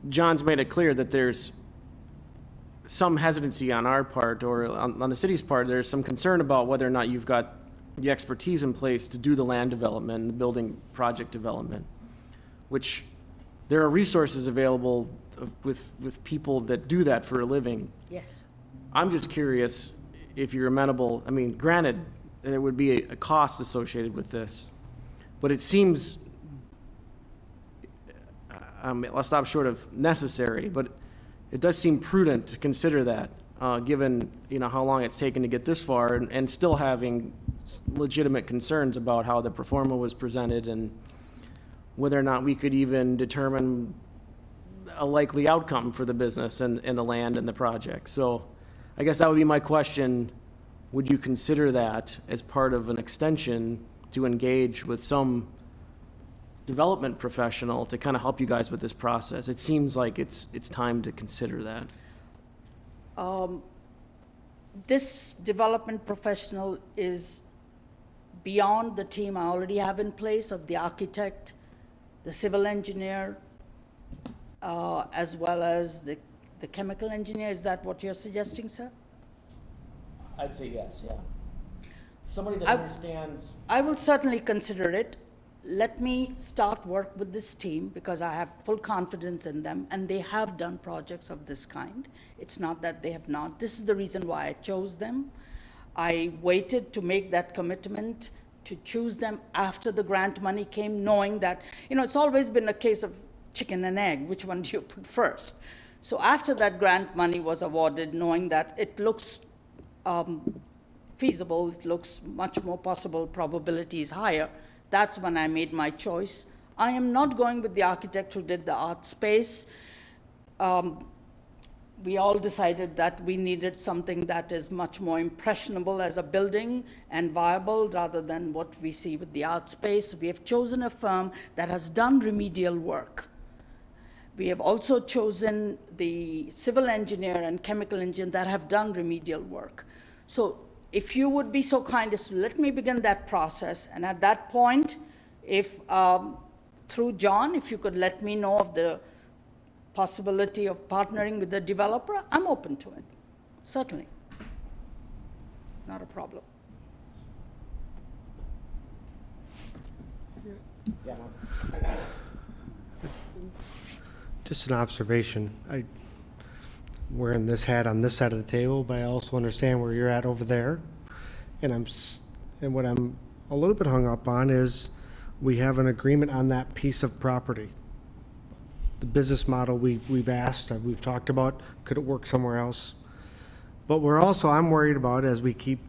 John's made it clear that there's some hesitancy on our part, or on the city's part, there's some concern about whether or not you've got the expertise in place to do the land development and the building project development, which there are resources available with people that do that for a living. Yes. I'm just curious if you're amenable. I mean, granted, there would be a cost associated with this, but it seems, let's stop short of necessary, but it does seem prudent to consider that, given, how long it's taken to get this far, and still having legitimate concerns about how the pro forma was presented and whether or not we could even determine a likely outcome for the business and the land and the project. So I guess that would be my question. Would you consider that as part of an extension to engage with some development professional to kind of help you guys with this process? It seems like it's time to consider that. This development professional is beyond the team I already have in place of the architect, the civil engineer, as well as the chemical engineer. Is that what you're suggesting, sir? I'd say yes, yeah. Somebody that I- understands. I will certainly consider it. Let me start work with this team because I have full confidence in them, and they have done projects of this kind. It's not that they have not. This is the reason why I chose them. I waited to make that commitment to choose them after the grant money came, knowing that, it's always been a case of chicken and egg, which one do you put first? So after that grant money was awarded, knowing that it looks feasible, it looks much more possible, probability is higher, that's when I made my choice. I am not going with the architect who did the art space. We all decided that we needed something that is much more impressionable as a building and viable rather than what we see with the art space. We have chosen a firm that has done remedial work. We have also chosen the civil engineer and chemical engineer that have done remedial work. So if you would be so kind as to let me begin that process, and at that point, if through John, if you could let me know of the possibility of partnering with the developer, I'm open to it, certainly. Not a problem. Just an observation. I'm wearing this hat on this side of the table, but I also understand where you're at over there. And what I'm a little bit hung up on is we have an agreement on that piece of property. The business model we've asked, we've talked about, could it work somewhere else? But I'm worried about, as we keep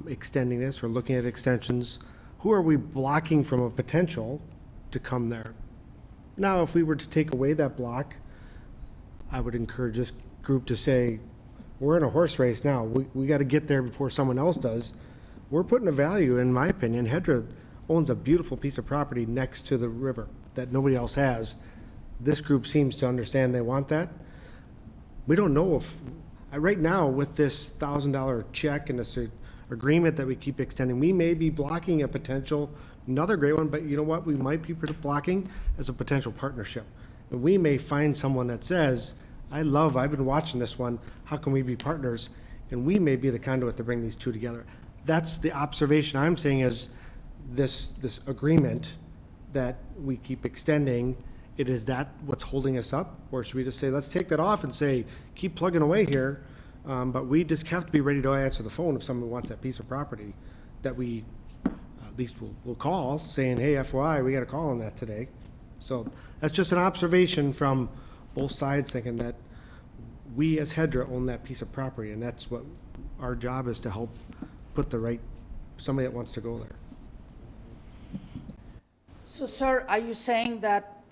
extending this or looking at extensions, who are we blocking from a potential to come there? Now, if we were to take away that block, I would encourage this group to say, we're in a horse race now. We got to get there before someone else does. We're putting a value, in my opinion. HEDRA owns a beautiful piece of property next to the river that nobody else has. This group seems to understand they want that. We don't know if, right now, with this $1,000 check and this agreement that we keep extending, we may be blocking a potential, another great one, but you know what we might be blocking as a potential partnership. And we may find someone that says, I've been watching this one, how can we be partners? And we may be the conduit to bring these two together. That's the observation I'm saying is this agreement that we keep extending, is that what's holding us up? Or should we just say, let's take that off and say, keep plugging away here, but we just have to be ready to answer the phone if someone wants that piece of property that we at least we'll call saying, hey, FYI, we got a call on that today. So that's just an observation from both sides thinking that we as HEDRA own that piece of property, and that's what our job is, to help put the right, somebody that wants to go there. So, sir, are you saying that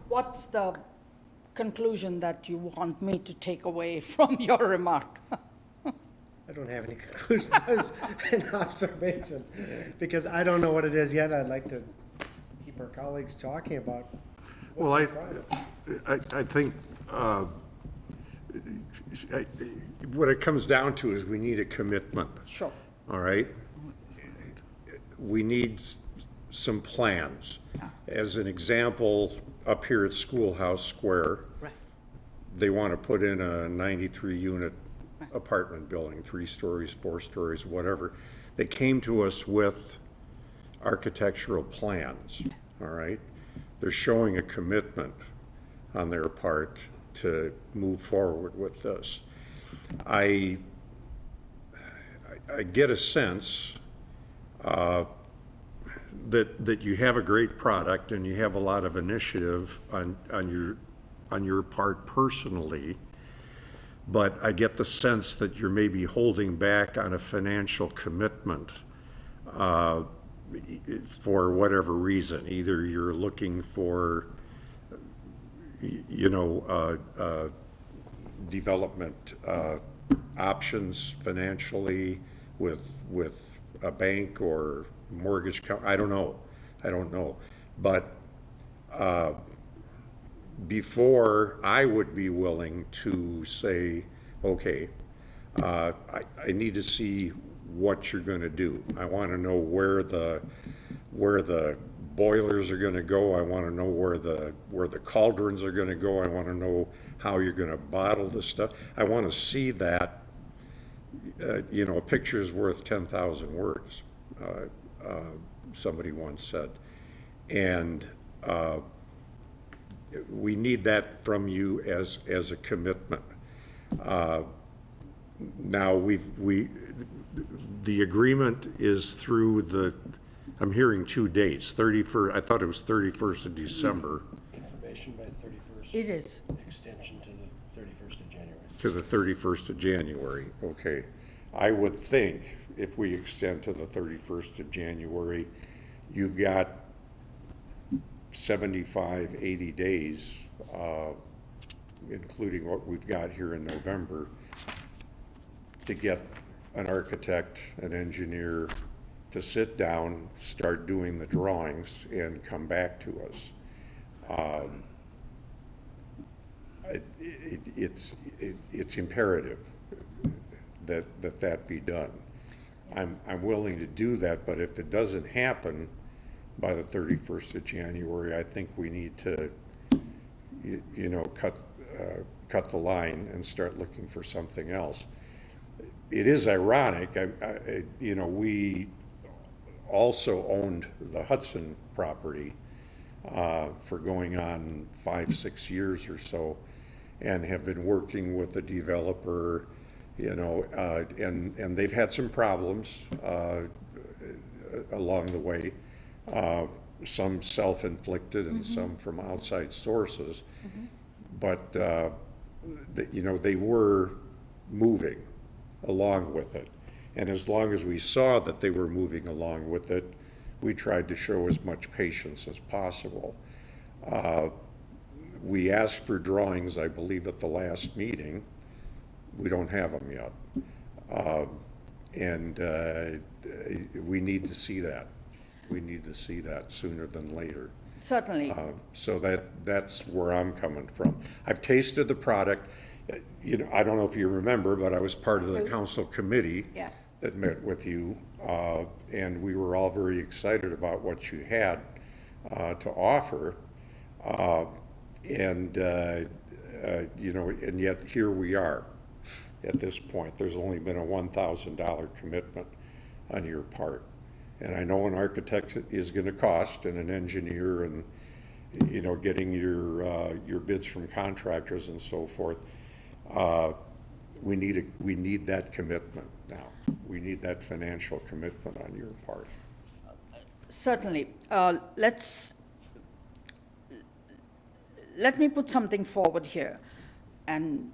what's the conclusion that you want me to take away from your remark? I don't have any conclusions. That was an observation, because I don't know what it is yet. I'd like to keep our colleagues talking about. Well, I think what it comes down to is we need a commitment, Sure. all right? We need some plans. As an example, up here at Schoolhouse Square, Right. they want to put in a 93-unit apartment building, 3 stories, 4 stories, whatever. They came to us with architectural plans, all right? They're showing a commitment on their part to move forward with this. I get a sense that you have a great product and you have a lot of initiative on your part personally, but I get the sense that you're maybe holding back on a financial commitment for whatever reason. Either you're looking for, development options financially with a bank or mortgage company. I don't know. But before I would be willing to say, okay, I need to see what you're going to do. I want to know where the boilers are going to go. I want to know where the cauldrons are going to go. I want to know how you're going to bottle the stuff. I want to see that. A picture is worth 10,000 words. Somebody once said, and we need that from you as a commitment. Now the agreement is through I'm hearing 2 dates, 31st, I thought it was 31st of December. Information by 31st. It is. Extension to the 31st of January. To the 31st of January, okay. I would think if we extend to the 31st of January, you've got 75, 80 days, including what we've got here in November, to get an architect, an engineer, to sit down, start doing the drawings, and come back to us. It's imperative that be done. I'm willing to do that, but if it doesn't happen by the 31st of January, I think we need to, cut the line and start looking for something else. It is ironic, we also owned the Hudson property for going on 5-6 years or so, and have been working with the developer, and they've had some problems along the way, some self-inflicted and some from outside sources. But they were moving along with it, and as long as we saw that they were moving along with it, we tried to show as much patience as possible. We asked for drawings, I believe, at the last meeting. We don't have them yet. And we need to see that. We need to see that sooner than later. Certainly. So that's where I'm coming from. I've tasted the product. I don't know if you remember, but I was part of the council committee Yes. that met with you, and we were all very excited about what you had to offer. And yet here we are at this point. There's only been a $1,000 commitment on your part. And I know an architect is going to cost, and an engineer, and getting your bids from contractors and so forth. We need that commitment now. We need that financial commitment on your part. Certainly. let me put something forward here, and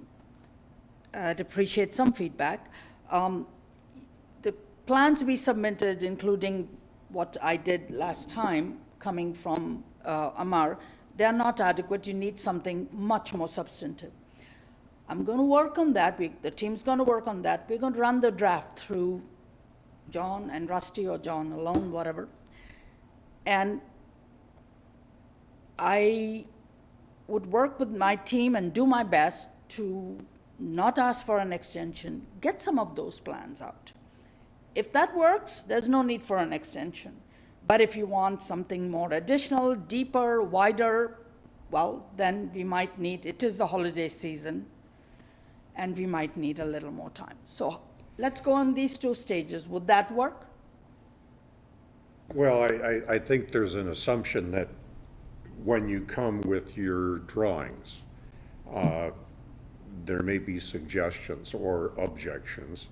I'd appreciate some feedback. The plans we submitted, including what I did last time, coming from Amar, they're not adequate. You need something much more substantive. I'm going to work on that. The team's going to work on that. We're going to run the draft through John and Rusty, or John alone, whatever. And I would work with my team and do my best to not ask for an extension, get some of those plans out. If that works, there's no need for an extension. But if you want something more additional, deeper, wider, well, then we might need, it is the holiday season, and we might need a little more time. So let's go on these 2 stages. Would that work? Well, I think there's an assumption that when you come with your drawings, there may be suggestions or objections,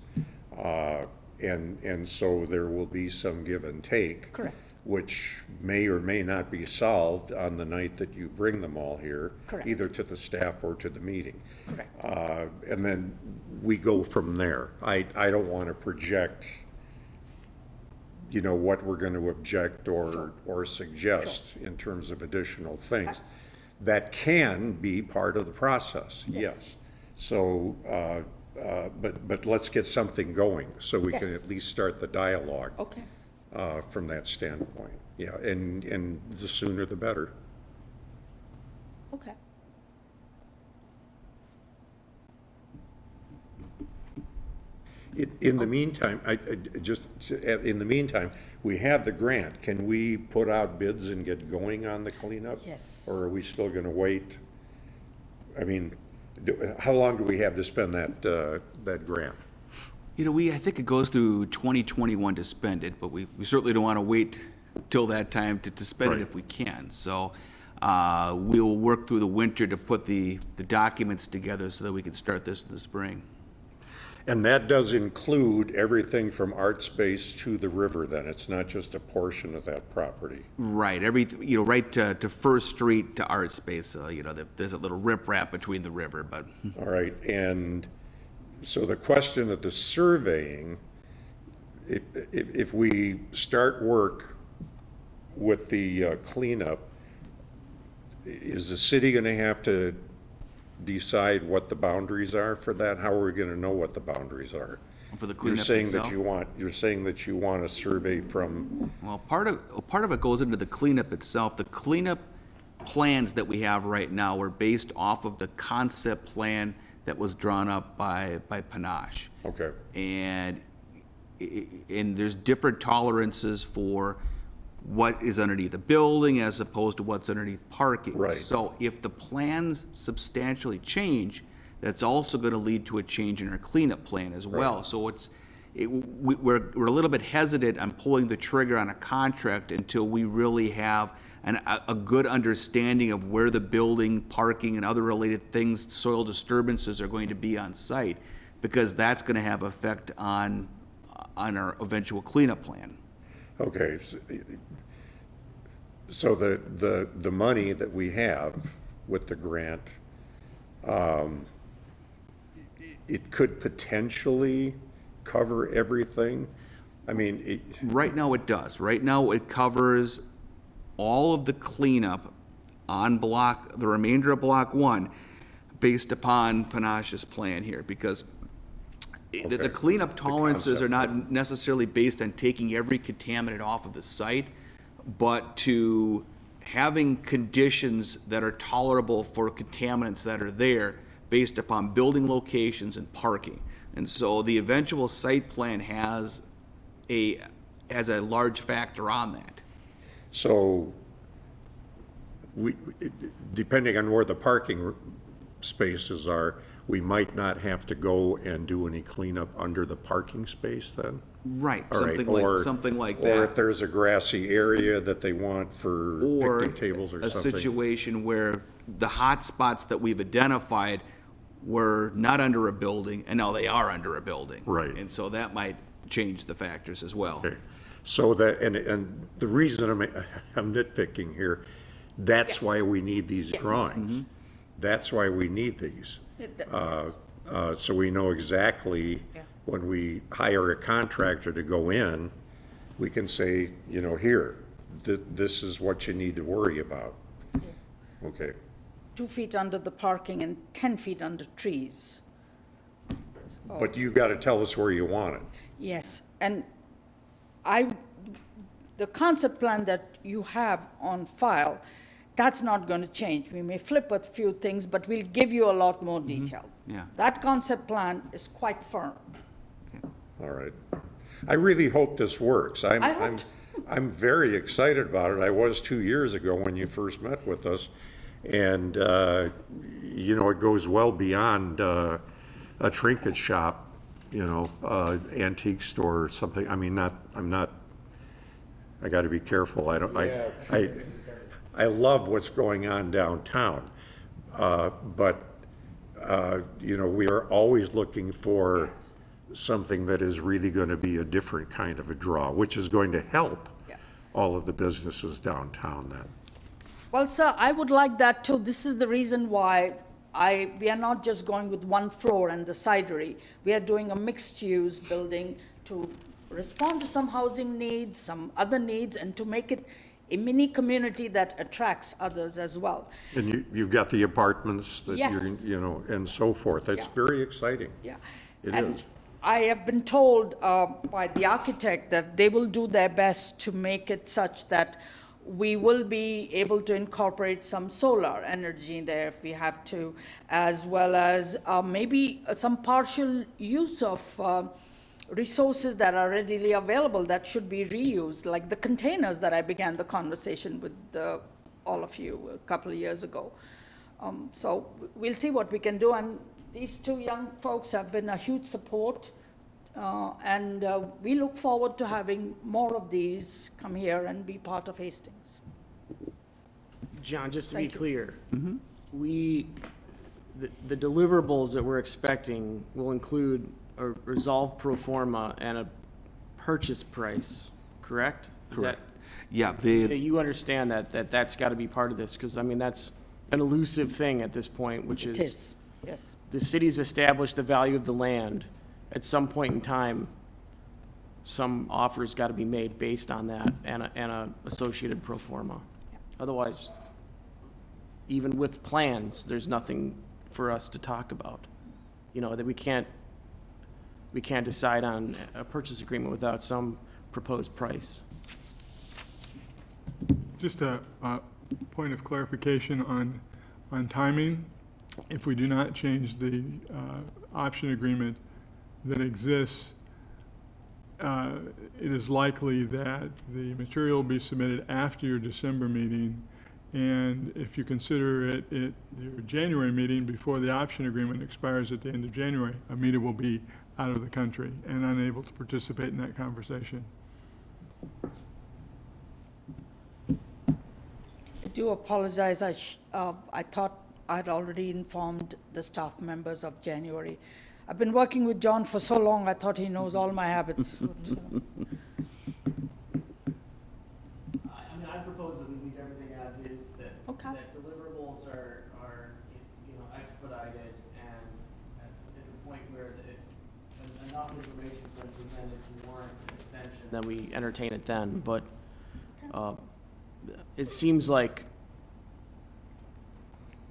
and so there will be some give and take. Correct. Which may or may not be solved on the night that you bring them all here. Correct. Either to the staff or to the meeting. Correct. And then we go from there. I don't want to project, what we're going to object or suggest in terms of additional things. That can be part of the process, yes. So, but let's get something going so we can Yes. at least start the dialogue. Okay. From that standpoint, yeah, and the sooner the better. Okay. In the meantime, in the meantime, we have the grant. Can we put out bids and get going on the cleanup? Yes. Or are we still gonna wait? I mean, how long do we have to spend that grant? I think it goes through 2021 to spend it, but we certainly don't want to wait till that time to spend it Right. if we can. So we'll work through the winter to put the documents together so that we can start this in the spring. And that does include everything from art space to the river then? It's not just a portion of that property? Right, right to First Street to Art Space, there's a little riprap between the river, but. All right, and so the question of the surveying, if we start work with the cleanup, is the city gonna have to decide what the boundaries are for that? How are we gonna know what the boundaries are? For the You're cleanup saying itself? you're saying that you want a survey from, Well, part of it goes into the cleanup itself. The cleanup plans that we have right now are based off of the concept plan that was drawn up by Panache. okay, And there's different tolerances for what is underneath the building as opposed to what's underneath parking. Right. So if the plans substantially change, that's also going to lead to a change in our cleanup plan as well. Right. So we're a little bit hesitant on pulling the trigger on a contract until we really have a good understanding of where the building, parking, and other related things, soil disturbances are going to be on site, because that's going to have effect on our eventual cleanup plan. okay. So the money that we have with the grant, it could potentially cover everything? I mean, Right now it does. Right now it covers all of the cleanup on the remainder of Block 1, based upon Panache's plan here, because the Okay. cleanup tolerances concept. are not necessarily based on taking every contaminant off of the site, but to having conditions that are tolerable for contaminants that are there based upon building locations and parking. And so the eventual site plan has a large factor on that. so depending on where the parking spaces are, we might not have to go and do any cleanup under the parking space then? Right, All right, something like Or if that. there's a grassy area that they want for Or picnic tables or a something? situation where the hot spots that we've identified were not under a building, and now they are under a building. Right. And so that might change the factors as well. Okay. So that, and the reason I'm nitpicking here, That's Yes. why we need these Yes. drawings. That's why we need these. So we know exactly, Yeah. when we hire a contractor to go in, we can say, here, this is what you need to worry about. Okay. 2 feet under the parking and 10 feet under trees. But you got to tell us where you want it. Yes, and the concept plan that you have on file, that's not going to change. We may flip a few things, but we'll give you a lot more detail. Yeah. That concept plan is quite firm. All right. I really hope this works. I hope I'm very excited about it. I was 2 years ago when you first met with us. And, it goes well beyond a trinket shop, antique store or something. I mean, I got to be careful. I love what's going on downtown. But we are always looking for something that is really going to be a different kind of a draw, which is going to help all of the businesses downtown then. Well, sir, I would like that too. This is the reason why we are not just going with one floor and the cidery. We are doing a mixed-use building to respond to some housing needs, some other needs, and to make it a mini community that attracts others as well. And you've got the apartments that Yes. and so forth. That's Yeah. very exciting. Yeah. It And is. I have been told by the architect that they will do their best to make it such that we will be able to incorporate some solar energy in there if we have to, as well as maybe some partial use of resources that are readily available that should be reused, like the containers that I began the conversation with all of you a couple of years ago. So we'll see what we can do, and these two young folks have been a huge support, and we look forward to having more of these come here and be part of Hastings. John, just to be Thank you. clear, the deliverables that we're expecting will include a resolved pro forma and a purchase price, correct? Is that- Yeah, You understand that's got to be part of this, because, I mean, that's an elusive thing at this point, which It is, is, yes. the city's established the value of the land. At some point in time, some offer's got to be made based on that and a associated pro forma. Otherwise, even with plans, there's nothing for us to talk about. That we can't decide on a purchase agreement without some proposed price. Just a point of clarification on timing. If we do not change the option agreement that exists, it is likely that the material will be submitted after your December meeting. And if you consider it at your January meeting before the option agreement expires at the end of January, Amita will be out of the country and unable to participate in that conversation. I do apologize. I thought I'd already informed the staff members of January. I've been working with John for so long, I thought he knows all my habits. I propose that we leave everything as is, that Okay. deliverables are expedited, and at the point where enough information's been presented to warrant an extension, then we entertain it then, but it seems like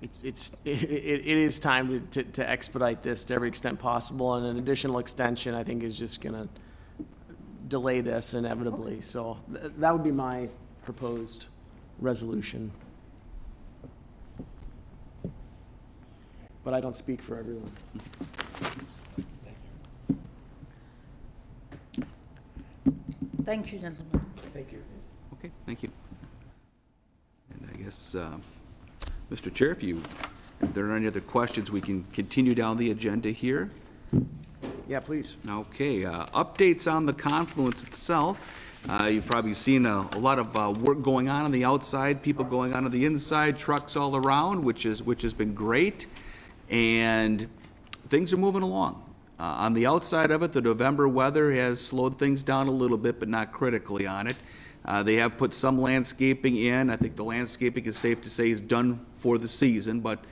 it is time to expedite this to every extent possible, and an additional extension, I think, is just gonna delay this inevitably, so that would be my proposed resolution. But I don't speak for everyone. Thank you, gentlemen. Thank you. okay, thank you. And I guess, Mr. Chair, if there are any other questions, we can continue down the agenda here. Yeah, please. Okay, updates on the confluence itself. You've probably seen a lot of work going on the outside, people going on the inside, trucks all around, which has been great. And things are moving along. On the outside of it, the November weather has slowed things down a little bit, but not critically on it. They have put some landscaping in. I think the landscaping is safe to say is done for the season, but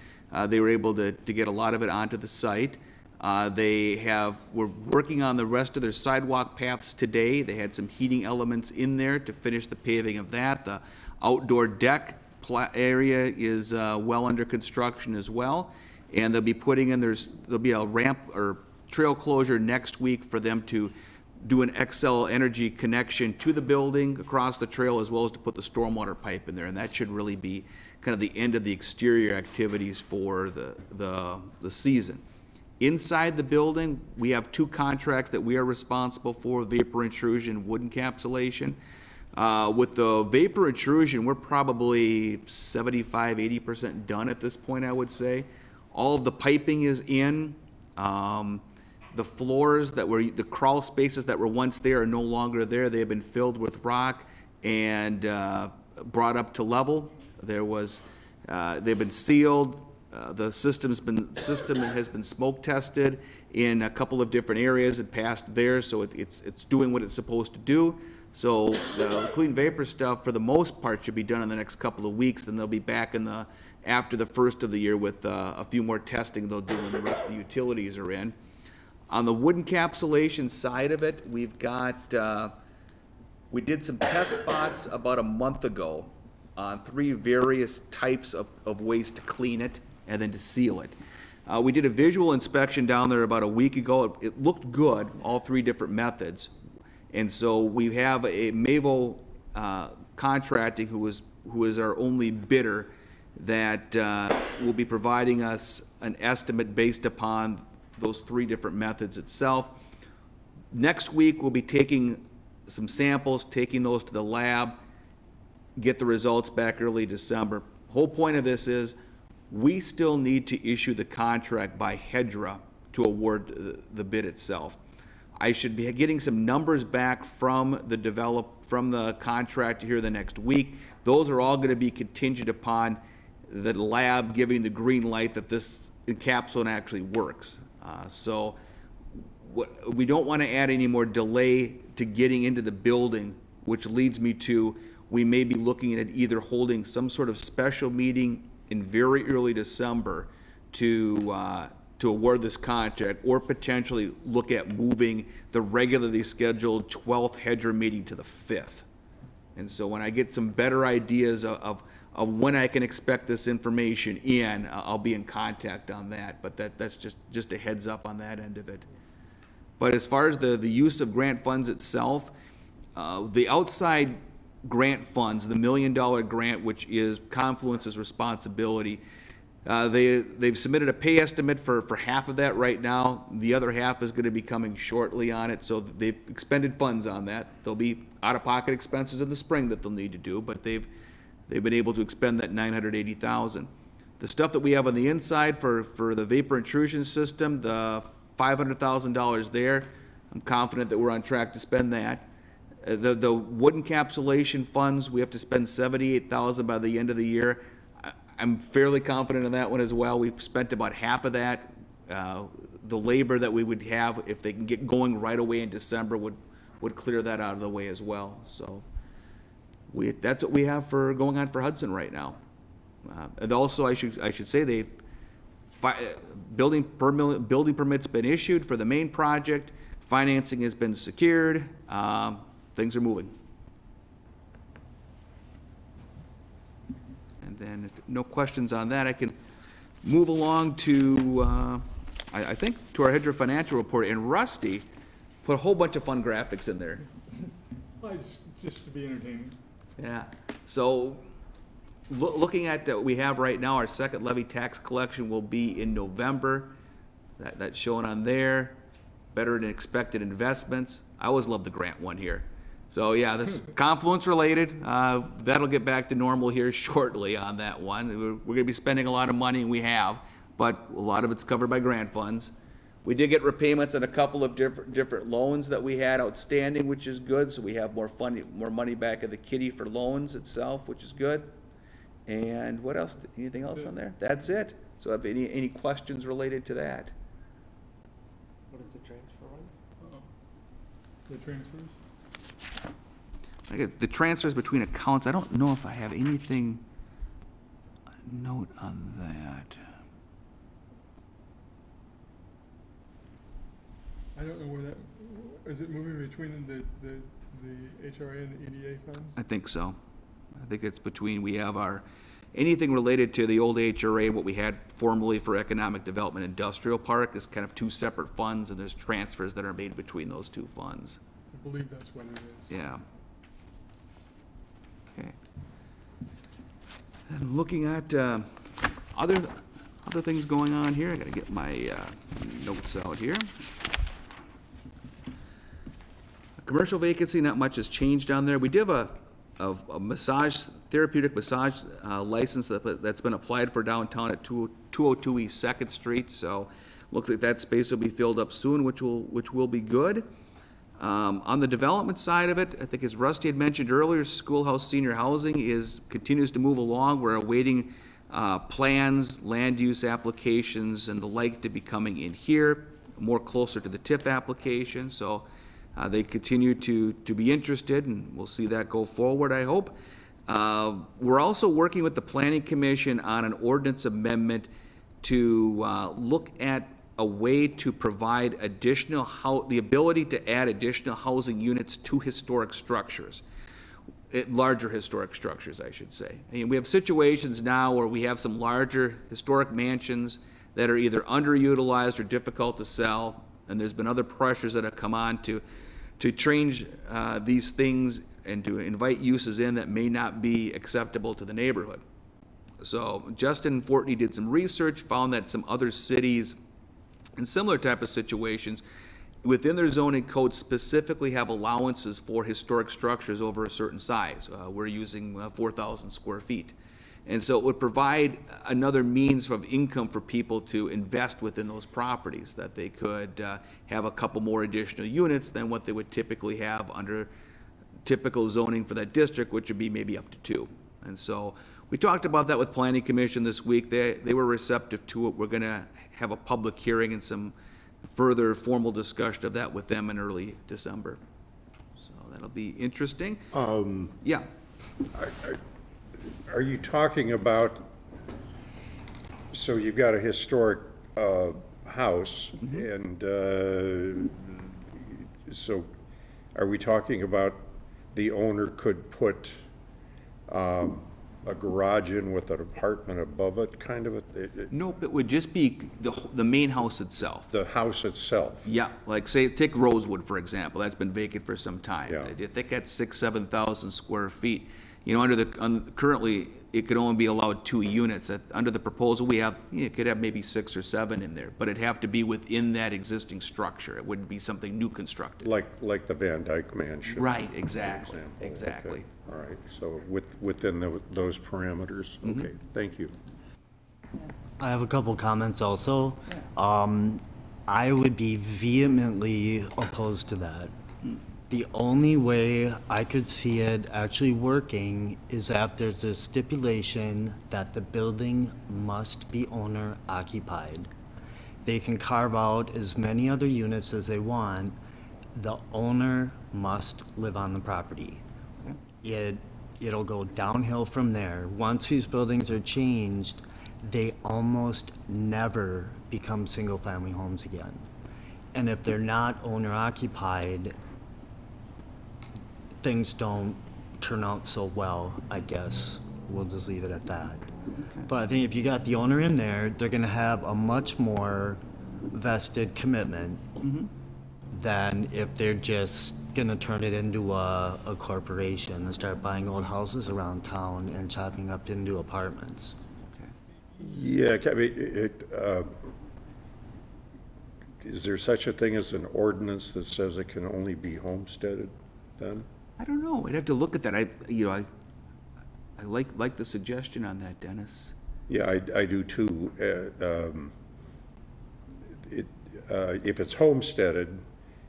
they were able to get a lot of it onto the site. We're working on the rest of their sidewalk paths today. They had some heating elements in there to finish the paving of that. The outdoor deck area is well under construction as well. And they'll be putting in, there'll be a ramp or trail closure next week for them to do an XL Energy connection to the building across the trail, as well as to put the stormwater pipe in there. And that should really be kind of the end of the exterior activities for the season. Inside the building, we have 2 contracts that we are responsible for: vapor intrusion, wood encapsulation. With the vapor intrusion, we're probably 75–80% done at this point, I would say. All of the piping is in. The floors the crawl spaces that were once there are no longer there. They have been filled with rock and brought up to level. They've been sealed. The system has been smoke tested in a couple of different areas and passed there, so it's doing what it's supposed to do. So the clean vapor stuff, for the most part, should be done in the next couple of weeks. Then they'll be back after the first of the year with a few more testing they'll do when the rest of the utilities are in. On the wood encapsulation side of it, we did some test spots about a month ago on 3 various types of ways to clean it and then to seal it. We did a visual inspection down there about a week ago. It looked good, all 3 different methods. And so we have a Mavo Contracting, who is our only bidder, that will be providing us an estimate based upon those 3 different methods itself. Next week, we'll be taking some samples, taking those to the lab, get the results back early December. Whole point of this is we still need to issue the contract by HEDRA to award the bid itself. I should be getting some numbers back from the contractor here the next week. Those are all going to be contingent upon the lab giving the green light that this encapsulant actually works. So we don't want to add any more delay to getting into the building, which leads me to we may be looking at either holding some sort of special meeting in very early December to award this contract, or potentially look at moving the regularly scheduled 12th HEDRA meeting to the 5th. And so when I get some better ideas of when I can expect this information in, I'll be in contact on that. But that's just a heads up on that end of it. But as far as the use of grant funds itself, the outside grant funds, the $1 million grant, which is Confluence's responsibility, they've submitted a pay estimate for half of that right now. The other half is going to be coming shortly on it, so they've expended funds on that. There'll be out-of-pocket expenses in the spring that they'll need to do, but they've been able to expend that $980,000. The stuff that we have on the inside for the vapor intrusion system, the $500,000 there, I'm confident that we're on track to spend that. The wood encapsulation funds, we have to spend $78,000 by the end of the year. I'm fairly confident in that one as well. We've spent about half of that. The labor that we would have, if they can get going right away in December, would clear that out of the way as well. So that's what we have going on for Hudson right now. And also, I should say building permit's been issued for the main project. Financing has been secured. Things are moving. And then if no questions on that, I can move along to, I think, to our HEDRA financial report. And Rusty put a whole bunch of fun graphics in there. Just to be entertaining. Yeah. So looking at what we have right now, our second levy tax collection will be in November. That's shown on there. Better than expected investments. I always love the grant one here. So yeah, this is Confluence related. That'll get back to normal here shortly on that one. We're going to be spending a lot of money, and we have, but a lot of it's covered by grant funds. We did get repayments on a couple of different loans that we had outstanding, which is good. So we have more money back at the kitty for loans itself, which is good. And what else? Anything else on there? That's it. So if any questions related to that? What is the transfer on? The transfers? The transfers between accounts, I don't know if I have anything, a note on that. I don't know where that, is it moving between the HRA and the EDA funds? I think so. I think it's between, we have anything related to the old HRA, what we had formerly for Economic Development Industrial Park is kind of two separate funds, and there's transfers that are made between those two funds. I believe that's what it is. Yeah. Okay. And looking at other things going on here, I gotta get my notes out here. Commercial vacancy, not much has changed down there. We do have a therapeutic massage license that's been applied for downtown at 202 East Second Street, so looks like that space will be filled up soon, which will be good. On the development side of it, I think as Rusty had mentioned earlier, schoolhouse senior housing continues to move along. We're awaiting plans, land use applications, and the like to be coming in here, more closer to the TIF application, so they continue to be interested, and we'll see that go forward, I hope. We're also working with the Planning Commission on an ordinance amendment to look at a way to provide the ability to add additional housing units to historic structures, larger historic structures, I should say. And we have situations now where we have some larger historic mansions that are either underutilized or difficult to sell, and there's been other pressures that have come on to change these things and to invite uses in that may not be acceptable to the neighborhood. So Justin Fortney did some research, found that some other cities in similar type of situations within their zoning code specifically have allowances for historic structures over a certain size. We're using 4,000 square feet. And so it would provide another means of income for people to invest within those properties, that they could have a couple more additional units than what they would typically have under typical zoning for that district, which would be maybe up to 2. And so we talked about that with Planning Commission this week. They were receptive to it. We're going to have a public hearing and some further formal discussion of that with them in early December. So that'll be interesting. Yeah. Are you talking about, so you've got a historic house, and so are we talking about the owner could put a garage in with an apartment above it, kind of? Nope, it would just be the main house itself. The house itself? Yeah, like take Rosewood, for example. That's been vacant for some time. Yeah. I think that's 7,000 square feet. You know, currently, it could only be allowed 2 units. Under the proposal, it could have maybe 6 or 7 in there, but it'd have to be within that existing structure. It wouldn't be something new constructed. Like the Van Dyke Mansion? Right, exactly, for example. exactly. Okay. All right, so within those parameters. Okay, thank you. I have a couple comments also. I would be vehemently opposed to that. The only way I could see it actually working is that there's a stipulation that the building must be owner occupied. They can carve out as many other units as they want. The owner must live on the property. It'll go downhill from there. Once these buildings are changed, they almost never become single-family homes again. And if they're not owner occupied, things don't turn out so well, I guess. We'll just leave it at that. But I think if you got the owner in there, they're gonna have a much more vested commitment than if they're just gonna turn it into a corporation and start buying old houses around town and chopping up into apartments. Yeah, I mean, is there such a thing as an ordinance that says it can only be homesteaded then? I don't know. I'd have to look at that. I like the suggestion on that, Dennis. Yeah, I do too. If it's homesteaded,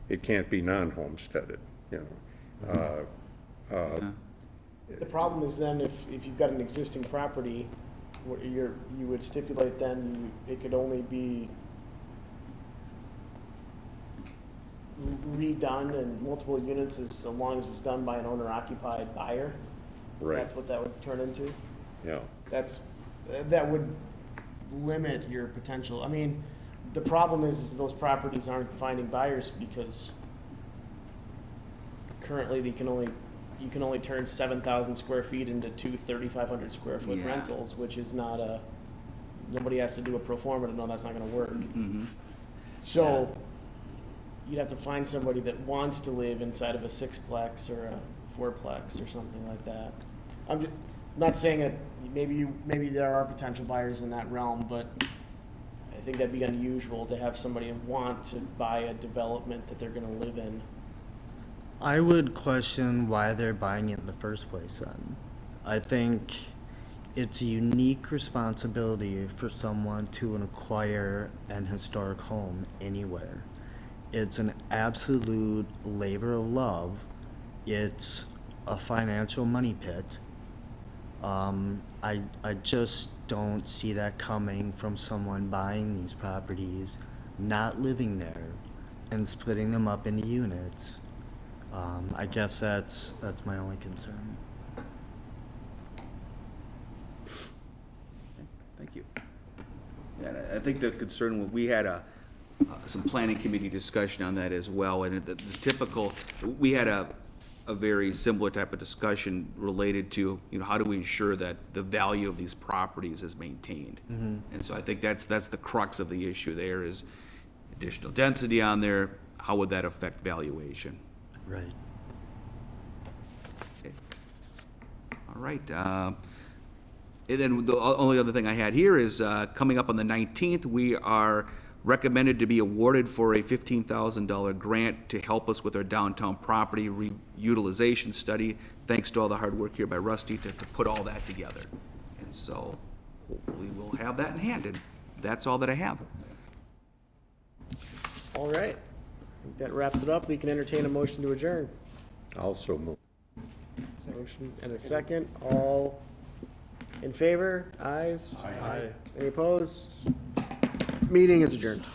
it can't be non-homesteaded, you know. The problem is then if you've got an existing property, you would stipulate then it could only be redone and multiple units as long as it was done by an owner-occupied buyer. Right. That's what that would turn into. Yeah. That would limit your potential. I mean, the problem is those properties aren't finding buyers because currently you can only turn 7,000 square feet into 3,500 square foot Yeah. rentals, which is not nobody has to do a pro forma to know that's not gonna work. So you'd have to find somebody that wants to live inside of a sixplex or a fourplex or something like that. I'm not saying that maybe there are potential buyers in that realm, but I think that'd be unusual to have somebody want to buy a development that they're gonna live in. I would question why they're buying it in the first place then. I think it's a unique responsibility for someone to acquire an historic home anywhere. It's an absolute labor of love. It's a financial money pit. I just don't see that coming from someone buying these properties, not living there, and splitting them up into units. I guess that's my only concern. Thank you. Yeah, and I think the concern, we had some planning committee discussion on that as well, and the typical, we had a very similar type of discussion related to, how do we ensure that the value of these properties is maintained? And so I think that's the crux of the issue there is additional density on there, how would that affect valuation? Right. Okay. All right. And then the only other thing I had here is coming up on the 19th, we are recommended to be awarded for a $15,000 grant to help us with our downtown property reutilization study. Thanks to all the hard work here by Rusty to put all that together. And so hopefully we'll have that in hand. And that's all that I have. All right. I think that wraps it up. We can entertain a motion to adjourn. Also move. Motion and a second. All in favor? Ayes? Aye. Any opposed? Meeting is adjourned.